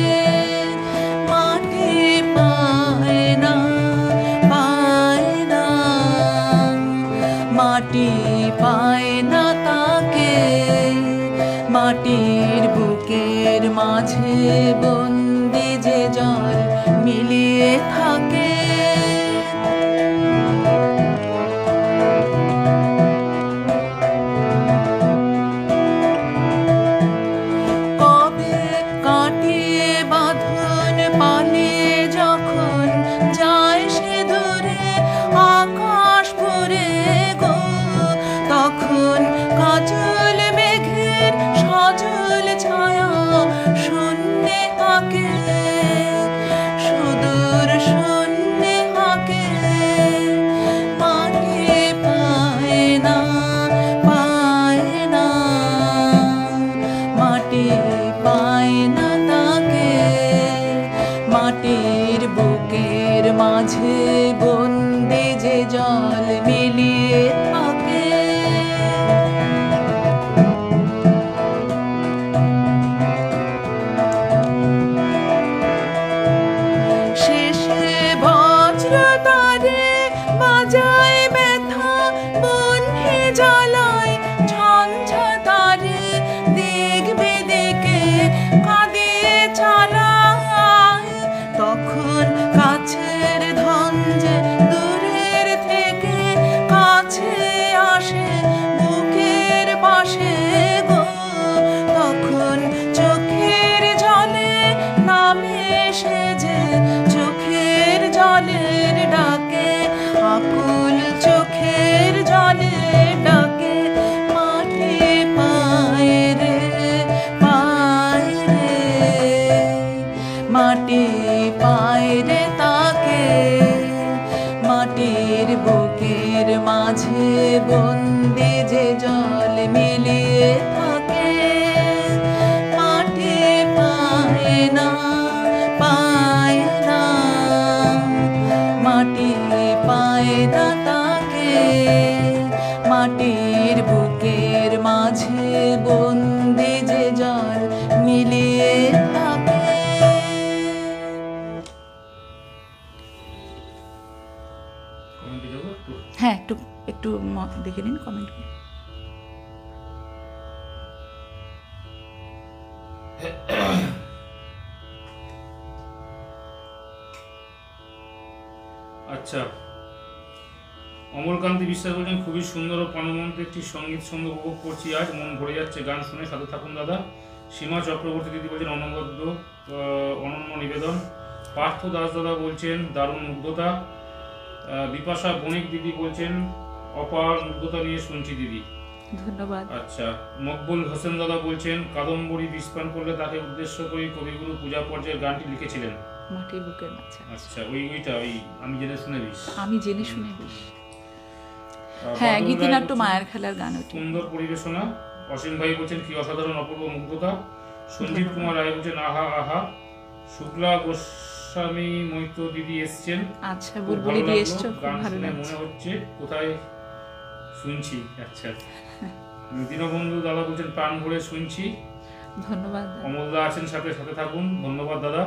মাটি পায় না, পায় না, মাটি পায় না তাকে। মাটির বুকের মাঝে বন্দি যে জল মিলিয়ে থাকে। কবে কাটিয়ে বাঁধন পালিয়ে যখন যায় সে দূরে আকাশ ভরে গো, তখন কাজল মেঘের সজল ছায়া শূন্যে আঁকে, সুদূর শূন্যে আঁকে। মাটি পায় না, পায় না, মাটি পায় না তাকে। মাটির বুকের মাঝে বন্দি যে জল মিলিয়ে থাকে। শেষে বজ্র তারে বাজায় ব্যথা, বহ্নি জ্বালায় ঝঞ্ঝা তারে, দিক বিদিকে কাঁদিয়ে চালায়। তখন কাছের ধন যে দূরের থেকে কাছে আসে বুকের পাশে গো, তখন চোখের জলে নামে সে যে চোখের জলের ডাকে, আকুল চোখের জলের ডাকে। মাটি পায় রে, পায় রে, মাটি পায় রে তাকে। মাটির বুকের মাঝে বন্দি যে জল মিলিয়ে থাকে, মাটি পায় না, পায় না, মাটি পায় না তাকে। মাটির বুকের মাঝে বন্দি যে জল মিলিয়ে থাকে। কমেন্টে যাবো একটু। হ্যাঁ, একটু একটু দেখে নিন কমেন্ট। আচ্ছা, অমরকান্তি বিশ্বাস বলছেন খুবই সুন্দর ও প্রাণবন্ত একটি সঙ্গীত সঙ্গ উপভোগ করছি আজ, মন ভরে যাচ্ছে গান শুনে, সাথে থাকুন দাদা। সীমা চক্রবর্তী দিদি বলছেন অনবদ্য অনন্য নিবেদন। পার্থ দাস দাদা বলছেন দারুণ মুগ্ধতা। বিপাশা বণিক দিদি বলছেন অপার মুগ্ধতা নিয়ে শুনছি দিদি। ধন্যবাদ। আচ্ছা, মকবুল হোসেন দাদা বলছেন কাদম্বরী বিষপান করলে তাকে উদ্দেশ্য করে কবিগুরু পূজা পর্যায়ের গানটি লিখেছিলেন। মাটির বুকের মাঝে। আচ্ছা, ওইটা আমি জেনে শুনে বিষ। আমি জেনে শুনে বিষ। হ্যাঁ, গীতিনাট্য মায়ের খেলার গান ওটি। সুন্দর পরিবেশনা। অসীম ভাই বলছেন কি অসাধারণ অপূর্ব মুগ্ধতা। সঞ্জীব কুমার রায় বলছেন আহা আহা। শুক্লা গোস্বামী মৈত্র দিদি এসছেন। আচ্ছা, বুলবুলি দিয়ে এসছো, খুব গান ভালো শুনে লাগছে। মনে হচ্ছে কোথায় শুনছি। আচ্ছা, দীনবন্ধু দাদা বলছেন প্রাণ ভরে শুনছি। ধন্যবাদ। অমলদা আছেন সাথে সাথে থাকুন, ধন্যবাদ দাদা।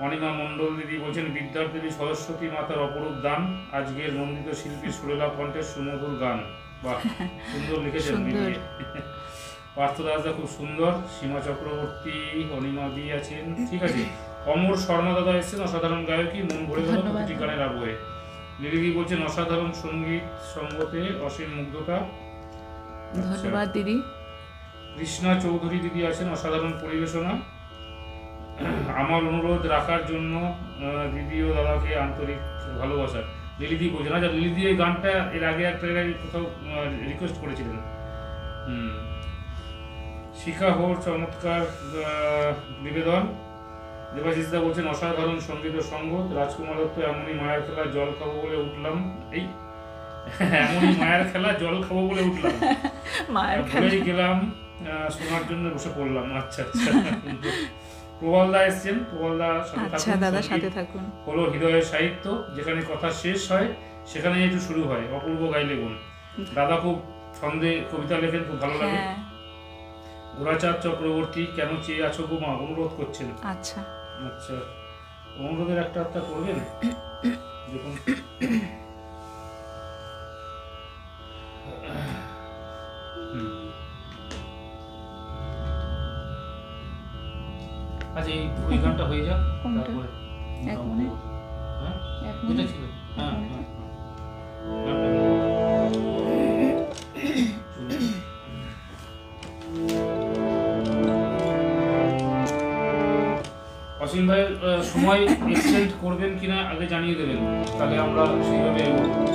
অনিমা মণ্ডল দিদি বলছেন বিদ্যার দেবী সরস্বতী মাতার অপরূপ দান, আজকের নন্দিত শিল্পী সুরেলা কণ্ঠের সুমধুর গান। বাহ, সুন্দর লিখেছেন দিদি। পার্থ দাসদা খুব সুন্দর। সীমা চক্রবর্তী, অনিমা দি আছেন, ঠিক আছে। অমর শর্মা দাদা এসেছেন, অসাধারণ গায়কী, মন ভরে গেল প্রতিটি গানের আবহে। লিলিদি বলছেন অসাধারণ সঙ্গীত সঙ্গতে অসীম মুগ্ধতা। ধন্যবাদ দিদি। কৃষ্ণা চৌধুরী দিদি আছেন, অসাধারণ পরিবেশনা। আমার অনুরোধ রাখার জন্য দিদি ও দাদাকে আন্তরিক ভালোবাসা। লিলিদি বলছেন। আচ্ছা, লিলিদি এই গানটা এর আগে একটা কোথাও রিকোয়েস্ট করেছিলেন। শিখা হোর চমৎকার নিবেদন। দেবাশিসদা বলছেন অসাধারণ সঙ্গীত ও সঙ্গত। রাজকুমার দত্ত এমনই মায়ের খেলা জল খাবো বলে উঠলাম। এমনই মায়ের খেলা জল খাবো বলে উঠলাম, ভুলেই গেলাম শোনার জন্য বসে পড়লাম। আচ্ছা আচ্ছা। প্রবালদা এসছেন, প্রবালদা সাথে থাকুন। হলো হৃদয়ের সাহিত্য, যেখানে কথা শেষ হয় সেখানে একটু শুরু হয়, অপূর্ব গাইলে গুণ। দাদা খুব ছন্দে কবিতা লেখেন, খুব ভালো লাগে। গোরাচাঁদ চক্রবর্তী কেন চেয়ে আছো গো মা অনুরোধ করছেন। আচ্ছা আচ্ছা, অনুরোধের একটা করবেন দেখুন। আচ্ছা, ওই গানটা হয়ে যাক, তারপরে যেটা ছিল অসীম ভাই সময় এক্সটেন্ড করবেন কিনা আগে জানিয়ে দেবেন, তাহলে আমরা সেইভাবে এগোবো।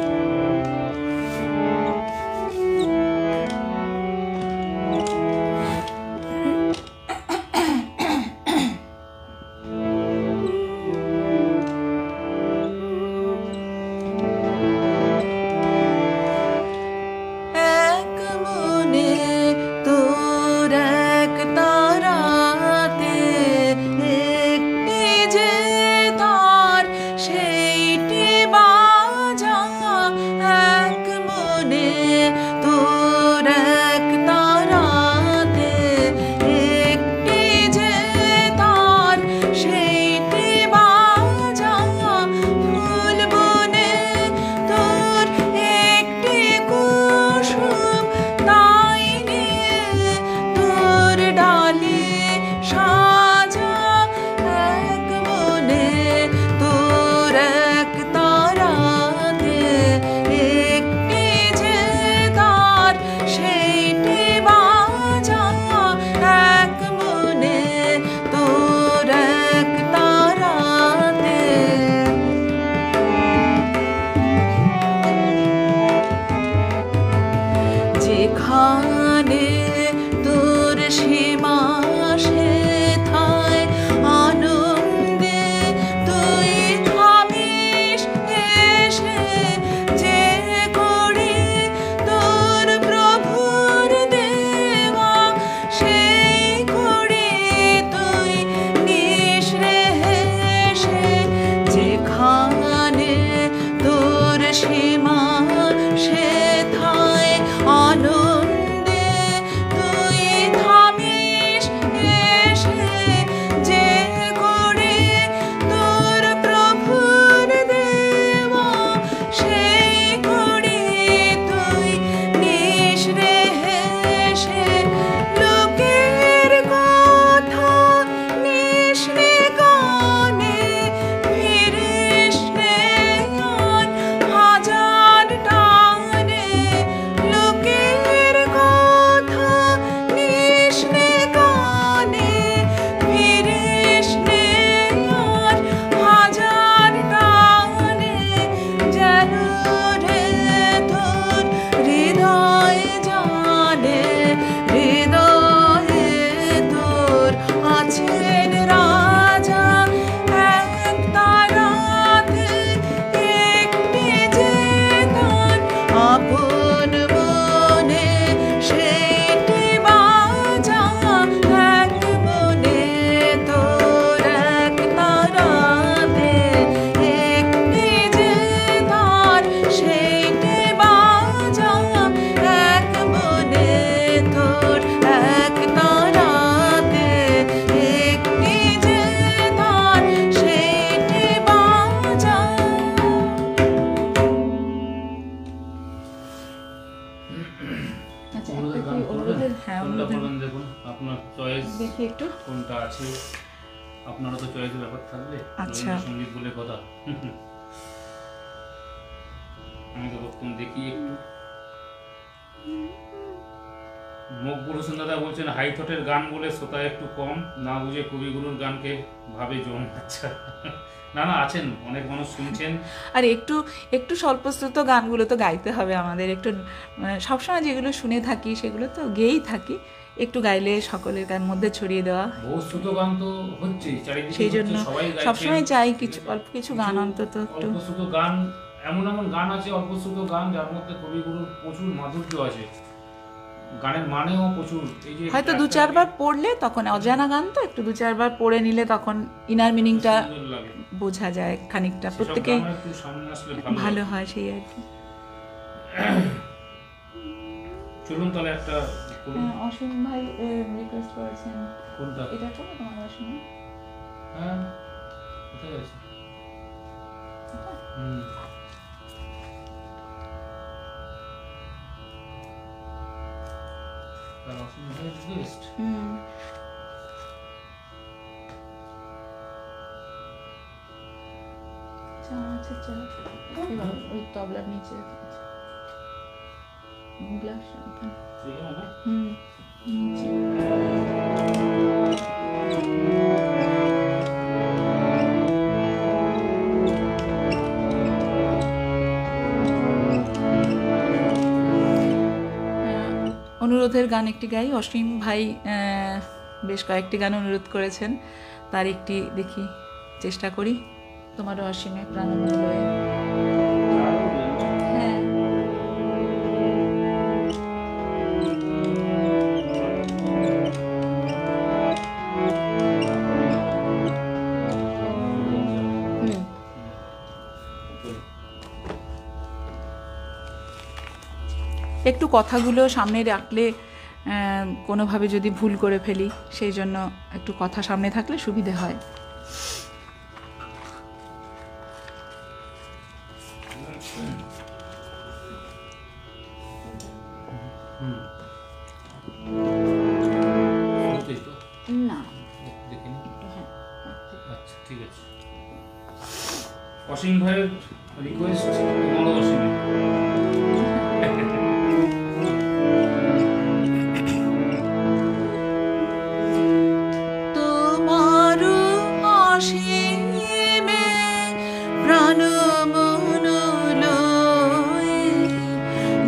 লোকে কোনটা করবেন দেখুন, আপনার চয়েস দেখি একটু। কোনটা আছে, আপনারও তো চয়েসের ব্যাপার থাকবে। আচ্ছা। রবীন্দ্রসঙ্গীত বলে কথা। আমি তো প্রথম দেখি একটু। মকবুল হোসেন দাদা বলছেন হাই থটের গান বলে শ্রোতা একটু কম, না বুঝে কবিগুরুর গানকে ভাবে জম। আচ্ছা, না না, আছেন অনেক মানুষ শুনছেন। আর একটু একটু স্বল্পশ্রুত গানগুলো তো গাইতে হবে আমাদের, একটু সবসময় যেগুলো শুনে থাকি সেগুলো তো গেয়েই থাকি, একটু গাইলে সকলের গান মধ্যে ছড়িয়ে দেওয়া। বহুশ্রুত গান তো হচ্ছেই চারিদিকে, সেই জন্য সবাই গাইছেন। সবসময় চাই কিছু অল্প কিছু গান অন্তত একটু। অল্পশ্রুত গান, এমন এমন গান আছে অল্পশ্রুত গান যার মধ্যে কবিগুরুর প্রচুর মাধুর্য আছে, গানের মানেও প্রচুর। এই যে হয়তো দু চারবার পড়লে তখন, অজানা গান তো একটু দু চারবার পড়ে নিলে তখন ইনার মিনিংটা সুন্দর লাগে, বোঝা যায় খানিকটা, সেসব প্রত্যেকেই গান একটু সামনে আসলে ভালো হয় সেই আর কি। চলুন তাহলে একটা করুন। অসীম ভাই রিকোয়েস্ট করেছেন, কোনটা? এটা তো তোমার অসীম। হ্যাঁ, কোথায় আছে? হুম, তার অসীম ভাইয়ের রিকোয়েস্ট। আচ্ছা, ওই তবলার নিচে গ্লাস। এখানে না? নিচে। অনুরোধের গান একটি গাই। অসীম ভাই বেশ কয়েকটি গান অনুরোধ করেছেন, তার একটি দেখি চেষ্টা করি। তোমারও অসীমে প্রাণমূলয়ে। হ্যাঁ, একটু কথাগুলো সামনে রাখলে কোনোভাবে যদি ভুল করে ফেলি, সেই জন্য একটু কথা সামনে থাকলে সুবিধে হয়। না, দেখিনি। আচ্ছা, ঠিক আছে। অসীম ভাইয়ের রিকোয়েস্ট, তোমারও অসীমে।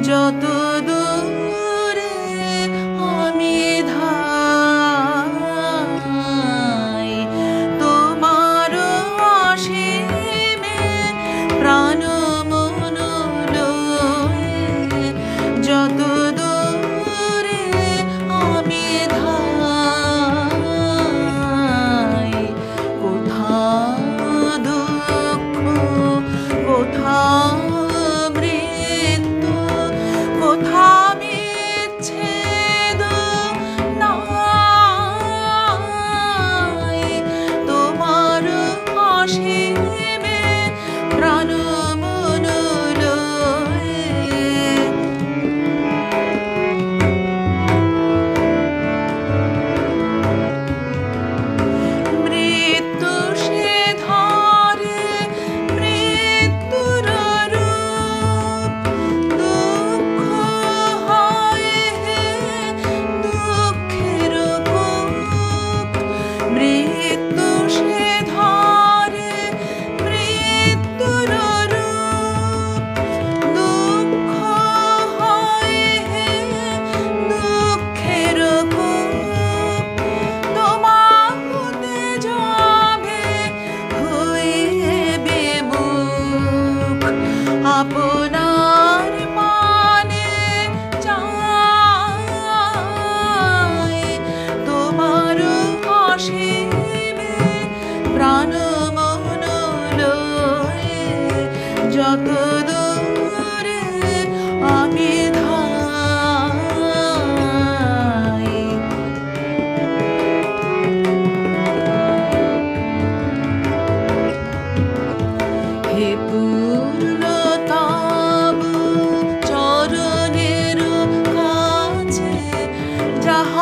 যত দূরে আমি ধাই, তোমার অসীমে প্রাণ মন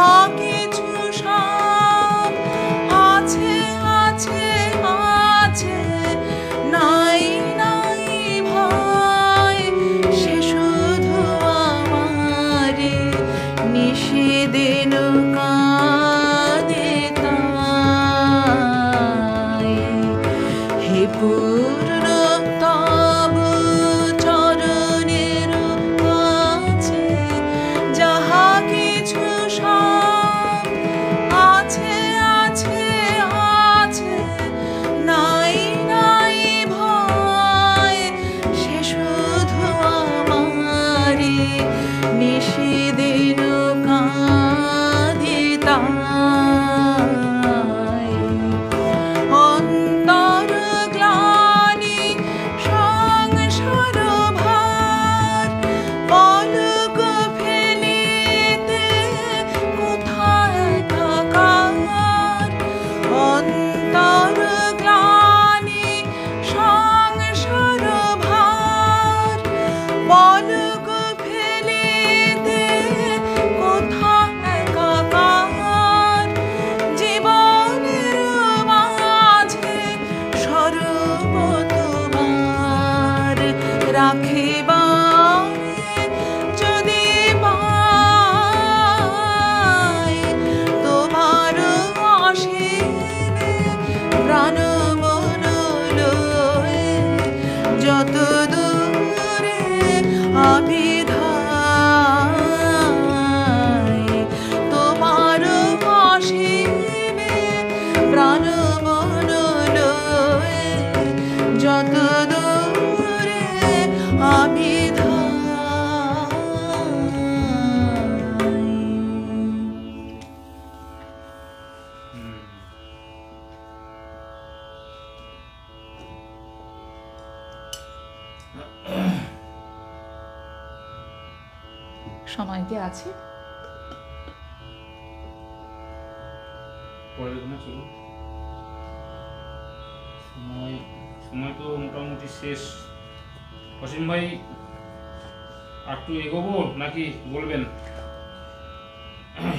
যাহা কিছু সব আছে আছে আছে, নাই নাই ভয়, সে শুধু আমারে নিষেদিন কাঁদে তাই। হে পূর্ণ তব চরণের কাছে যাহা কিছু সব আছে আছে আছে, নাই নাই ভয়, সে শুধু আমারে নিষেদিন কাঁদে তাই। অন্তর গ্লানি সংসার ভার, পলক ফেলিতে কোথায় একাকার। অন্তর গ্লানি সংসার ভার, পলক ফেলিতে কোথায় একাকার। জীবনের মাঝে সর্ব তোমার রাখিবারে যদি পাই, তোমার অসীমে প্রাণ মন লয়ে যত দূরে আমি ধাই। তোমার অসীমে প্রাণ মন লয়ে যত দূরে আমি ধাই। হুম। সময় কি আছে? পরের গুণে চলুন। সময় সময় তো মোটামুটি শেষ। অসীম ভাই আর একটু এগোবো নাকি বলবেন?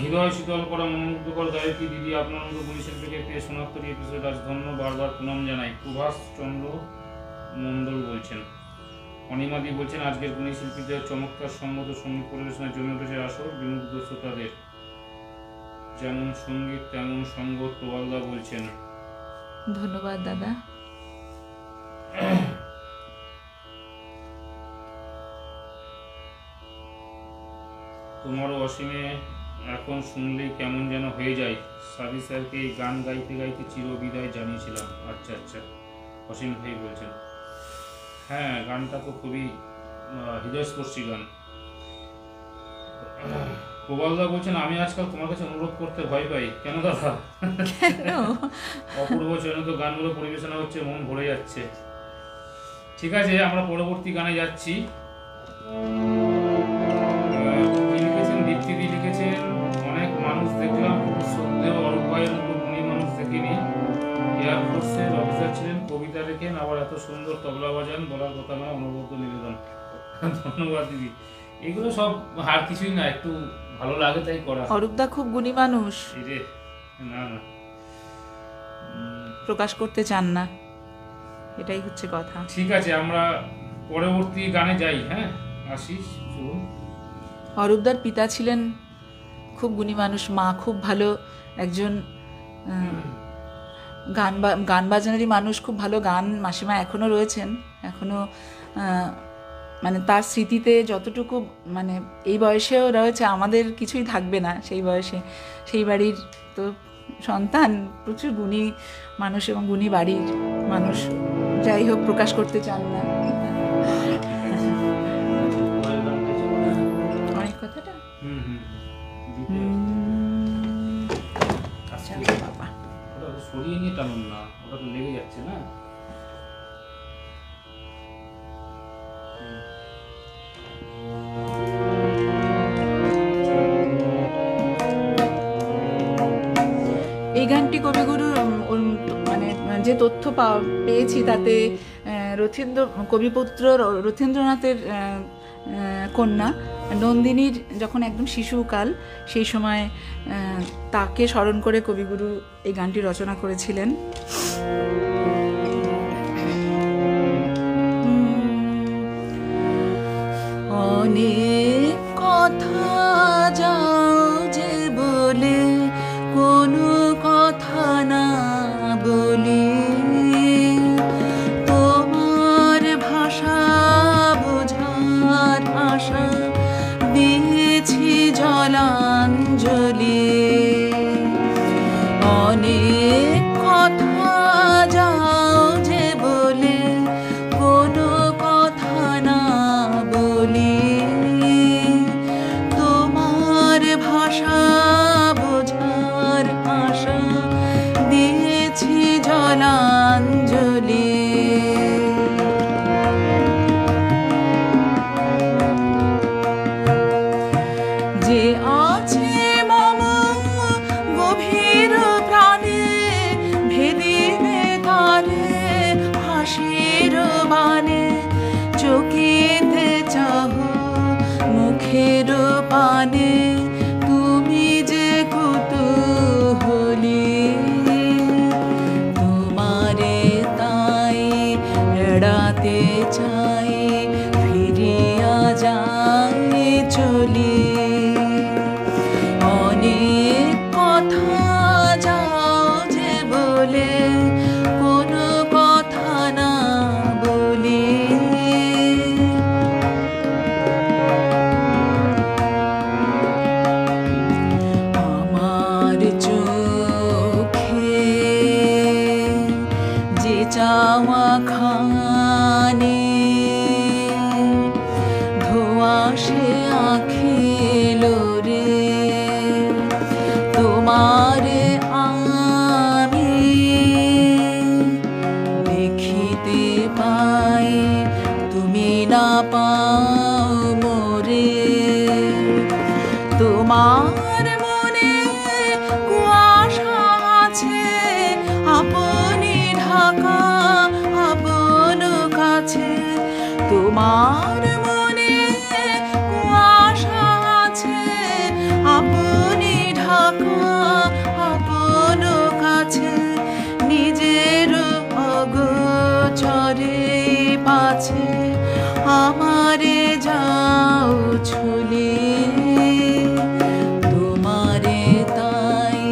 হৃদয় শীতল করা মনোমুগ্ধকর গায়কী দিদি আপনার মতো গুণী শিল্পীকে পেয়ে সোনাত্তরী এপিসোড আজ ধন্য, বারবার প্রণাম জানাই। সুভাষ চন্দ্র মণ্ডল বলছেন। অনিমাদি বলছেন আজকের গুণী শিল্পীদের চমৎকার সঙ্গত সঙ্গীত পরিবেশনায় জমে উঠেছে আসর, বিমুগ্ধ শ্রোতাদের। যেমন সঙ্গীত তেমন সঙ্গত, প্রবালদা বলছেন। ধন্যবাদ দাদা। তোমারও অসীমে এখন শুনলেই কেমন যেন হয়ে যায়। সাদি স্যারকে এই গান গাইতে গাইতে চিরবিদায় জানিয়েছিলাম। আচ্ছা আচ্ছা, অসীম ভাই বলছেন। হ্যাঁ, গানটা তো খুবই হৃদয়স্পর্শী গান। প্রবালদা বলছেন আমি আজকাল তোমার কাছে অনুরোধ করতে ভয় পাই। কেন দাদা? কেন? অপূর্ব চয়নিত গানগুলো পরিবেশনা হচ্ছে, মন ভরে যাচ্ছে। ঠিক আছে, আমরা পরবর্তী গানে যাচ্ছি। কি লিখেছেন? দীপ্তিদি লিখেছেন অনেক মানুষ দেখলাম, শ্রদ্ধেয় অরূপ ভাইয়ের মতো গুণী মানুষ দেখিনি। এয়ারফোর্সের অফিসার ছিলেন, কবিতা লেখেন, আবার এত সুন্দর তবলা বাজান, বলার কথা নয়, অনবদ্য নিবেদন। ধন্যবাদ দিদি। এগুলো সব আর কিছুই না, একটু ভালো লাগে তাই করা। অরূপদা খুব গুণী মানুষ, এই রে, না না, প্রকাশ করতে চান না, এটাই হচ্ছে কথা। ঠিক আছে, আমরা পরবর্তী গানে যাই। হ্যাঁ, আসি, শুনুন। অরূপদার পিতা ছিলেন খুব গুণী মানুষ, মা খুব ভালো একজন গান বাজনারই মানুষ, খুব ভালো গান। মাসিমা এখনও রয়েছেন, এখনও মানে তার স্মৃতিতে যতটুকু মানে এই বয়সেও রয়েছে, আমাদের কিছুই থাকবে না সেই বয়সে। সেই বাড়ির তো সন্তান, প্রচুর গুণী মানুষ এবং গুণী বাড়ির মানুষ, যাই হোক প্রকাশ করতে চান না অনেক কথাটা। আচ্ছা বাবা, ওটা সরিয়ে নিয়ে টানুন না, ওটা তো লেগে যাচ্ছে না। এই গানটি কবিগুরু মানে যে তথ্য পেয়েছি তাতে কবিপুত্র রথীন্দ্রনাথের কন্যা নন্দিনীর যখন একদম শিশুকাল, সেই সময় তাকে স্মরণ করে কবিগুরু এই গানটি রচনা করেছিলেন। অনেক কথা যাও যে বলে কোনো কথা না বলি, তোমার ভাষা বোঝার আশা দিয়েছি জলাঞ্জলি। অনেক কথা যাও যে বলে কোনো কথা না বলি, তোমার ভাষা বোঝার আশা দিয়েছি জলাঞ্জলি। যে আছে মম গভীর প্রাণে, ভেদিবে তারে হাসির বানে, চোখেতে চাহ মুখের পানে, তুমি যে কুতূহলী। তোমারে তাই এড়াতে চাই, ফিরিয়া যাই চলি। অনেক কথা যাও যে বলে কোনো কথা না বলি, আমার চোখে যে চাওয়া খানে, ধোঁয়াশে আঁখিলো রে, তোমারে আমি দেখিতে পাই, তুমি না পাও মোরে। তোমার মনে কুয়াশা আছে, আপনি ঢাকা আপন কাছে। তোমার মনে কুয়াশা আছে, আপনি ঢাকা আপন কাছে। নিজের অগোচরে পাছে আমারে যাও ছুলি, তোমারে তাই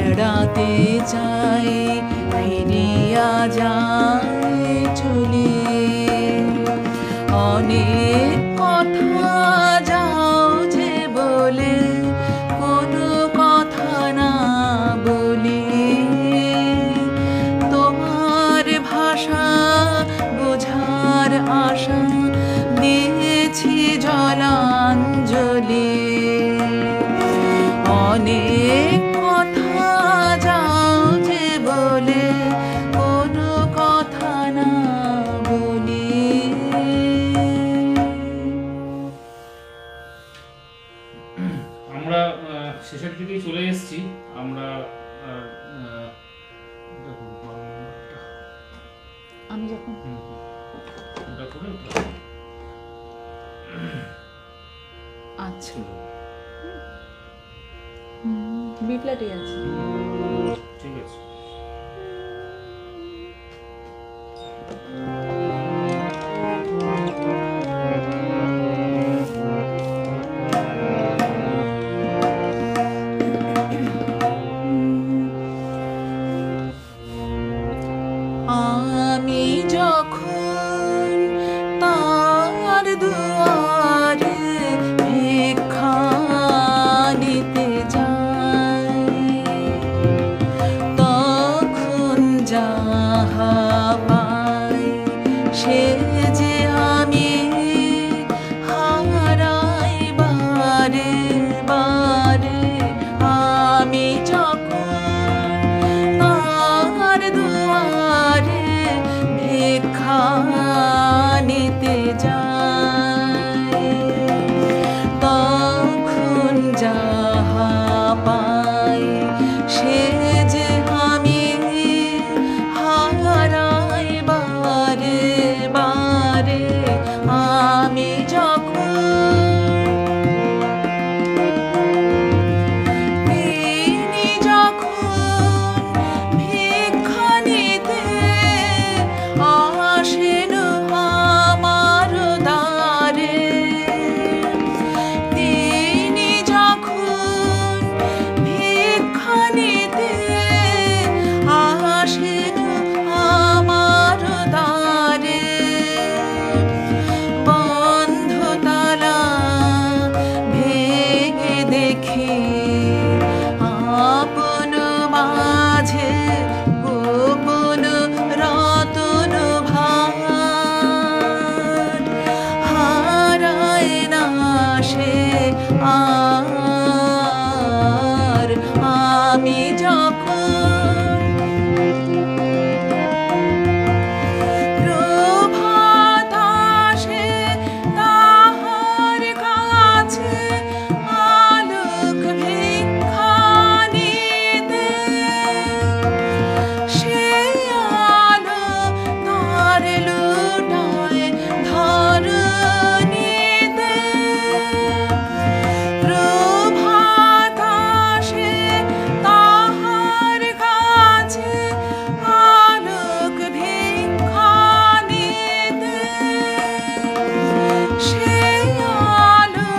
এড়াতে চাই, ফিরিয়া যাই চলি। অনেক কথা যাও যে বলে কোনো কথা না বলি, তোমার ভাষা বোঝার আশা দিয়েছি জলাঞ্জলি। অনেক কথা যাও যে বলে কোনো কথা না বলি। আমরা শেষের দিকেই চলে এসেছি। আমরা দেখুন আমি যখন ওটা করে আচ্ছা বি ফ্ল্যাটে আছে। ঠিক আছে। আমি যখন তার দুয়ারে ভিক্ষা নিতে যাই, আমি যখন প্রভাত আসে তাহার কাছে আলোক ভিক্ষা নিতে, সে আলো তার লুটায় ধরণীতে। প্রভাত আসে তাহার কাছে আলোক ভিক্ষা নিতে, সে আলো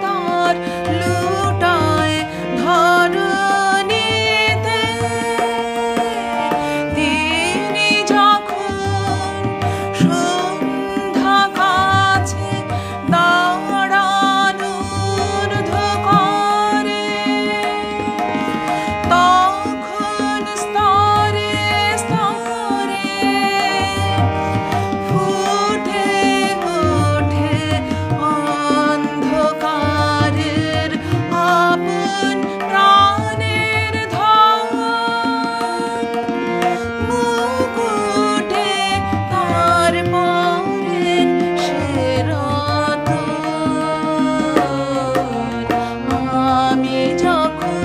তার লুটায় ধরণীতে। তিনি যখন সন্ধ্যা কাছে দাঁড়ানোর করে, তখন স্তরে স্তরে ফুটে ওঠে অন্ধকারের আপন প্রাণের ধন। মুকুটে তার পরেন সে রতন। আমি যখন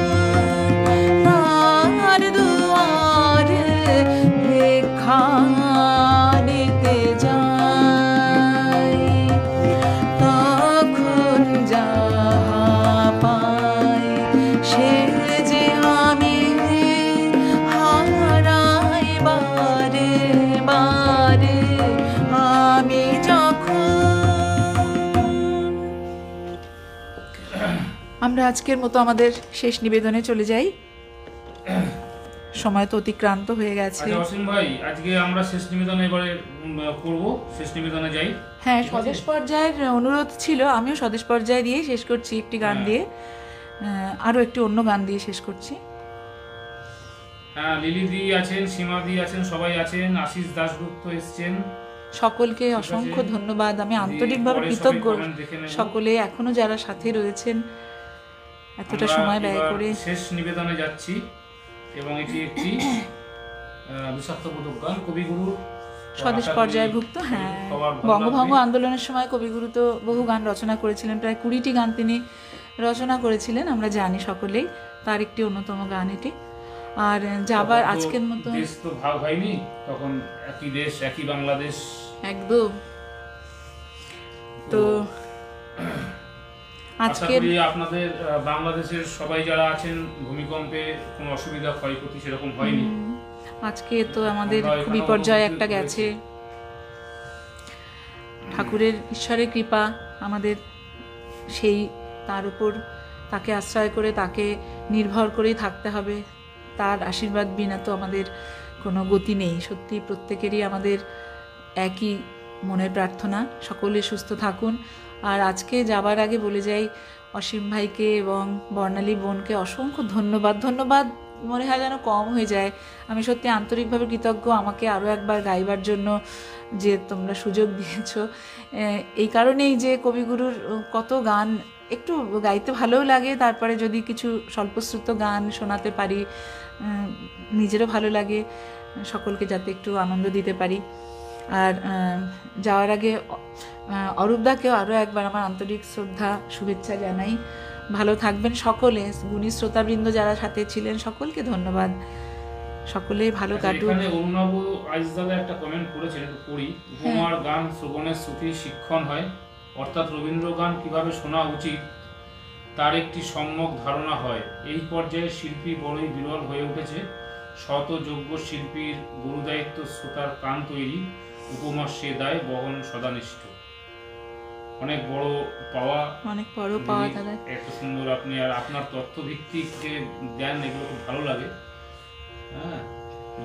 তার দুয়ারে ভিক্ষা নিতে যাই, তখন যাহা পাই সে যে আমি হারাই বারে বারে। আমি যখন আমরা আজকের মতো আমাদের শেষ নিবেদনে চলে যাই, সময় তো অতিক্রান্ত হয়ে গেছে। আচ্ছা অসীম ভাই, আজকে আমরা শেষ নিবেদন এবারে করব, শেষ নিবেদনে যাই। হ্যাঁ, স্বদেশ পর্যায়ের অনুরোধ ছিল, আমিও স্বদেশ পর্যায়ে দিয়ে শেষ করছি একটি গান দিয়ে, আরও একটি অন্য গান দিয়ে শেষ করছি। হ্যাঁ, লিলি দি আছেন, সীমা দি আছেন, সবাই আছেন, আশিস দাশগুপ্ত এসছেন। সকলকে অসংখ্য ধন্যবাদ, আমি আন্তরিকভাবে পরে সবাই কৃতজ্ঞ। comment দেখে নেব। সকলে এখনো যারা সাথে রয়েছেন এতটা আমরা সময় ব্যয় এবার করে। শেষ নিবেদনে যাচ্ছি এবং এটি একটি বিষাক্তবোধক গান, কবিগুরু স্বদেশ পর্যায়ভুক্ত। হ্যাঁ, বঙ্গভঙ্গ আন্দোলনের সময় কবিগুরু তো বহু গান রচনা করেছিলেন, প্রায় 20টি গান তিনি রচনা করেছিলেন, আমরা জানি সকলেই। তার একটি অন্যতম গান এটি। আর যাবার আজকের মতো দেশ তো ভাগ হয়নি, তখন একই দেশ, একই বাংলাদেশ একদম। তো আজকের আপনাদের বাংলাদেশের সবাই যারা আছেন, ভূমিকম্পে কোনো অসুবিধা ক্ষয়ক্ষতি সেরকম হয়নি। আজকে তো আমাদের খুব বিপর্যয় একটা গেছে। ঠাকুরের ঈশ্বরের কৃপা আমাদের, সেই তার উপর তাকে আশ্রয় করে তাকে নির্ভর করেই থাকতে হবে। তার আশীর্বাদ বিনা তো আমাদের কোনো গতি নেই। সত্যি প্রত্যেকেরই আমাদের একই মনের প্রার্থনা, সকলে সুস্থ থাকুন। আর আজকে যাবার আগে বলে যাই, অসীম ভাইকে এবং বর্ণালী বোনকে অসংখ্য ধন্যবাদ। ধন্যবাদ মনে হয় যেন কম হয়ে যায়। আমি সত্যি আন্তরিকভাবে কৃতজ্ঞ আমাকে আরও একবার গাইবার জন্য যে তোমরা সুযোগ দিয়েছো। এই কারণেই যে কবিগুরুর কত গান একটু গাইতে ভালোও লাগে, তারপরে যদি কিছু স্বল্পশ্রুত গান শোনাতে পারি নিজেরও ভালো লাগে, সকলকে যাতে একটু আনন্দ দিতে পারি। আর যাওয়ার আগে অরূপদাকেও আরও একবার আমার আন্তরিক শ্রদ্ধা শুভেচ্ছা জানাই। ভালো থাকবেন সকলে, গুণী শ্রোতাবৃন্দ যারা সাথে ছিলেন সকলকে ধন্যবাদ। সকলেই ভালো কাটুক। এখানে অরুণাব আইজদাদা একটা কমেন্ট করেছেন, একটু পড়ি। উপমার গান শ্রবণের শ্রুতি শিক্ষণ হয়, অর্থাৎ রবীন্দ্র গান কিভাবে শোনা উচিত তার একটি সম্যক ধারণা হয়। এই পর্যায়ে শিল্পী বড়ই বিরল হয়ে উঠেছে। শত যোগ্য শিল্পীর গুরুদায়িত্ব শ্রোতার কান তৈরি, উপমার সে দায় বহন সদানিষ্ঠ। অনেক বড় পাওয়া, অনেক বড় পাওয়া দাদা। এত সুন্দর আপনি, আর আপনার তথ্যভিত্তিক যে জ্ঞান, এগুলো খুব ভালো লাগে। হ্যাঁ,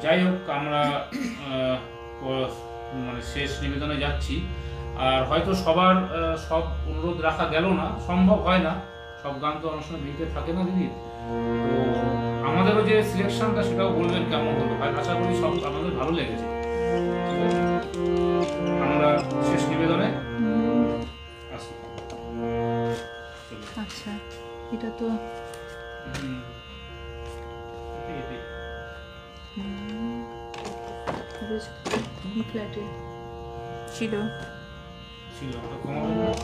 যাই হোক, আমরা মানে শেষ নিবেদনে যাচ্ছি। আর হয়তো সবার সব অনুরোধ রাখা গেল না, সম্ভব হয় না, সব গান তো অনেক সময় দিতে থাকে না দিদি। তো আমাদেরও যে সিলেকশনটা সেটাও বলবেন কেমন হলো। আশা করি সব আমাদের ভালো লেগেছে। ঠিক আছে, আমরা শেষ নিবেদনে আসি। আচ্ছা, এটা তো বি ফ্ল্যাটে ছিল। আমরা ক্ষমা করবেন।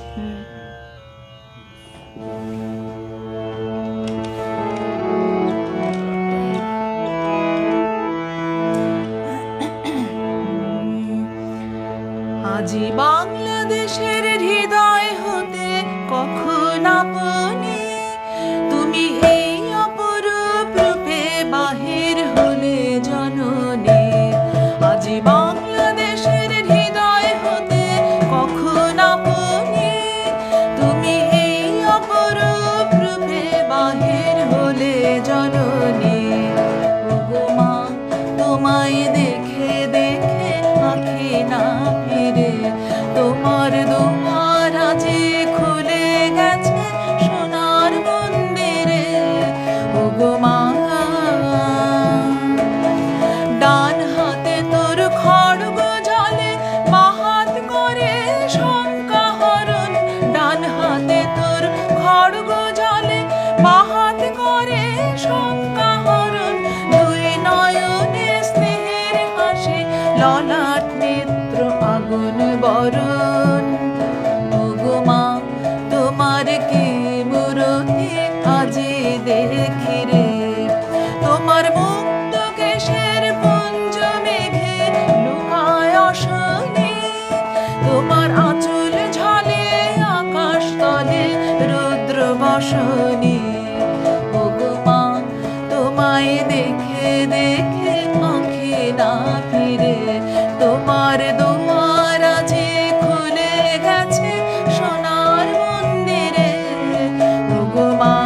আজি বাংলাদেশের হৃদয় হতে কখন আপনি তুমি এই অপরূপ রূপে বাহির হলে জননী। আজি বাংলাদেশের হৃদয় হতে কখন আপনি তুমি এই অপরূপ রূপে বাহির হলে জননী। ওগো মা তোমায় দেখে দেখে আঁখি না ফিরে তোমার দুয়ার আজি খুলে গেছে সোনার মন্দিরে। ওগো মা ডান হাতে তোর খড়গ জলে বাহাত করে শঙ্কা হরণ। ডান হাতে তোর খড়গ জলে বাহাত করে শঙ্কা হরণ। দুই নয়নে স্নেহের হাসি ললাট নেত্র আগুন বরণ। ওগো মা তোমার কি মূরতি আজি দেখি রে। তোমার মুক্ত কেশের পুঞ্জ মেঘে লুকায় অশনি। তোমার আঁচল ঝালে আকাশ তলে রুদ্র বসনি। ওগো মা তোমায় দেখে দেখে আঁখি না ফিরে তোমার দুয়ার আজি খুলে গেছে সোনার মন্দিরে। ওগো মা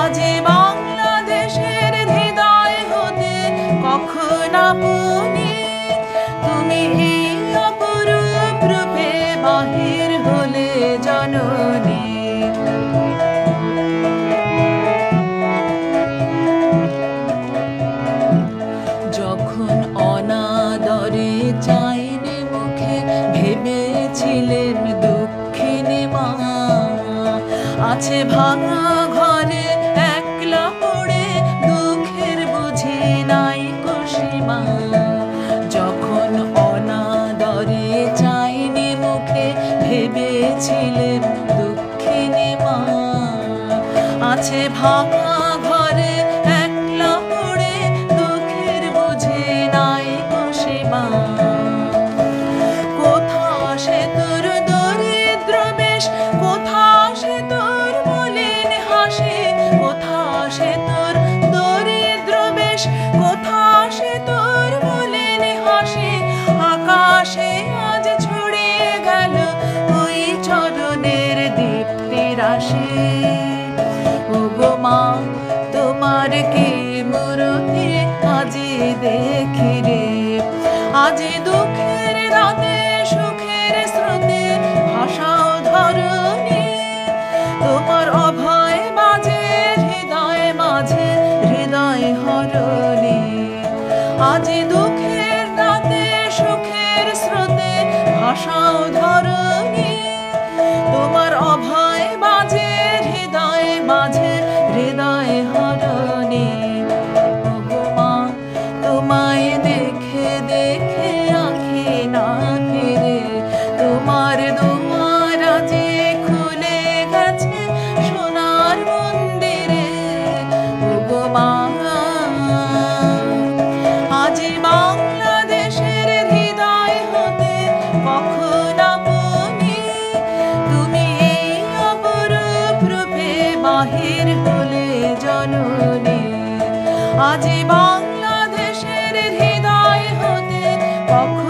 আজি বাংলাদেশের হৃদয় হতে কখন আপনি তুমি এই অপরূপ রূপে বাহির হলে জননী। যখন অনাদরে চাইনি মুখে ভেবেছিলেন দুঃখিনী মা আছে ভাঙা ঘরে একলা পড়ে দুঃখের বুঝি নাই কুসীমা। যখন অনাদরে চাইনি মুখে ভেবেছিলেন দুঃখিনী মা আছে ভাঙা ঘরে একলা পড়ে দুঃখের বুঝি নাই কুসীমা। কোথা সে তোর দরিদ্র বেশ কোথা সে তোর মলিন হাসি। কোথা সে তোর দরিদ্র বেশ কোথা সে তোর মলিন হাসি। আকাশে আজ ছড়িয়ে গেল ওই চরণের দীপ্তি রাশি। ওগো মা তোমার কি মূরতি আজি দেখি রে। আজি দুঃখের রাতে সুখের স্রোতে ভাষাও ধরণী। তোমার অভয় বাজে হৃদয় মাঝে হৃদয় হরণী। আজি দুঃখের রাতে সুখের স্রোতে ভাষাও ধরণী। তোমার অভয় বাজে হৃদয় মাঝে হৃদয় হরণী। ওগো মা তোমায় দেখে দেখে আঁখি না ফিরে তোমার দুয়ার আজি খুলে গেছে সোনার মন্দিরে। ওগো মা আজি বাংলাদেশের হৃদয় হতে কখন আপনি তুমি এই অপরূপ রূপে বাহির হলে জননী। আজি বাংলাদেশের হৃদয় হতে কখন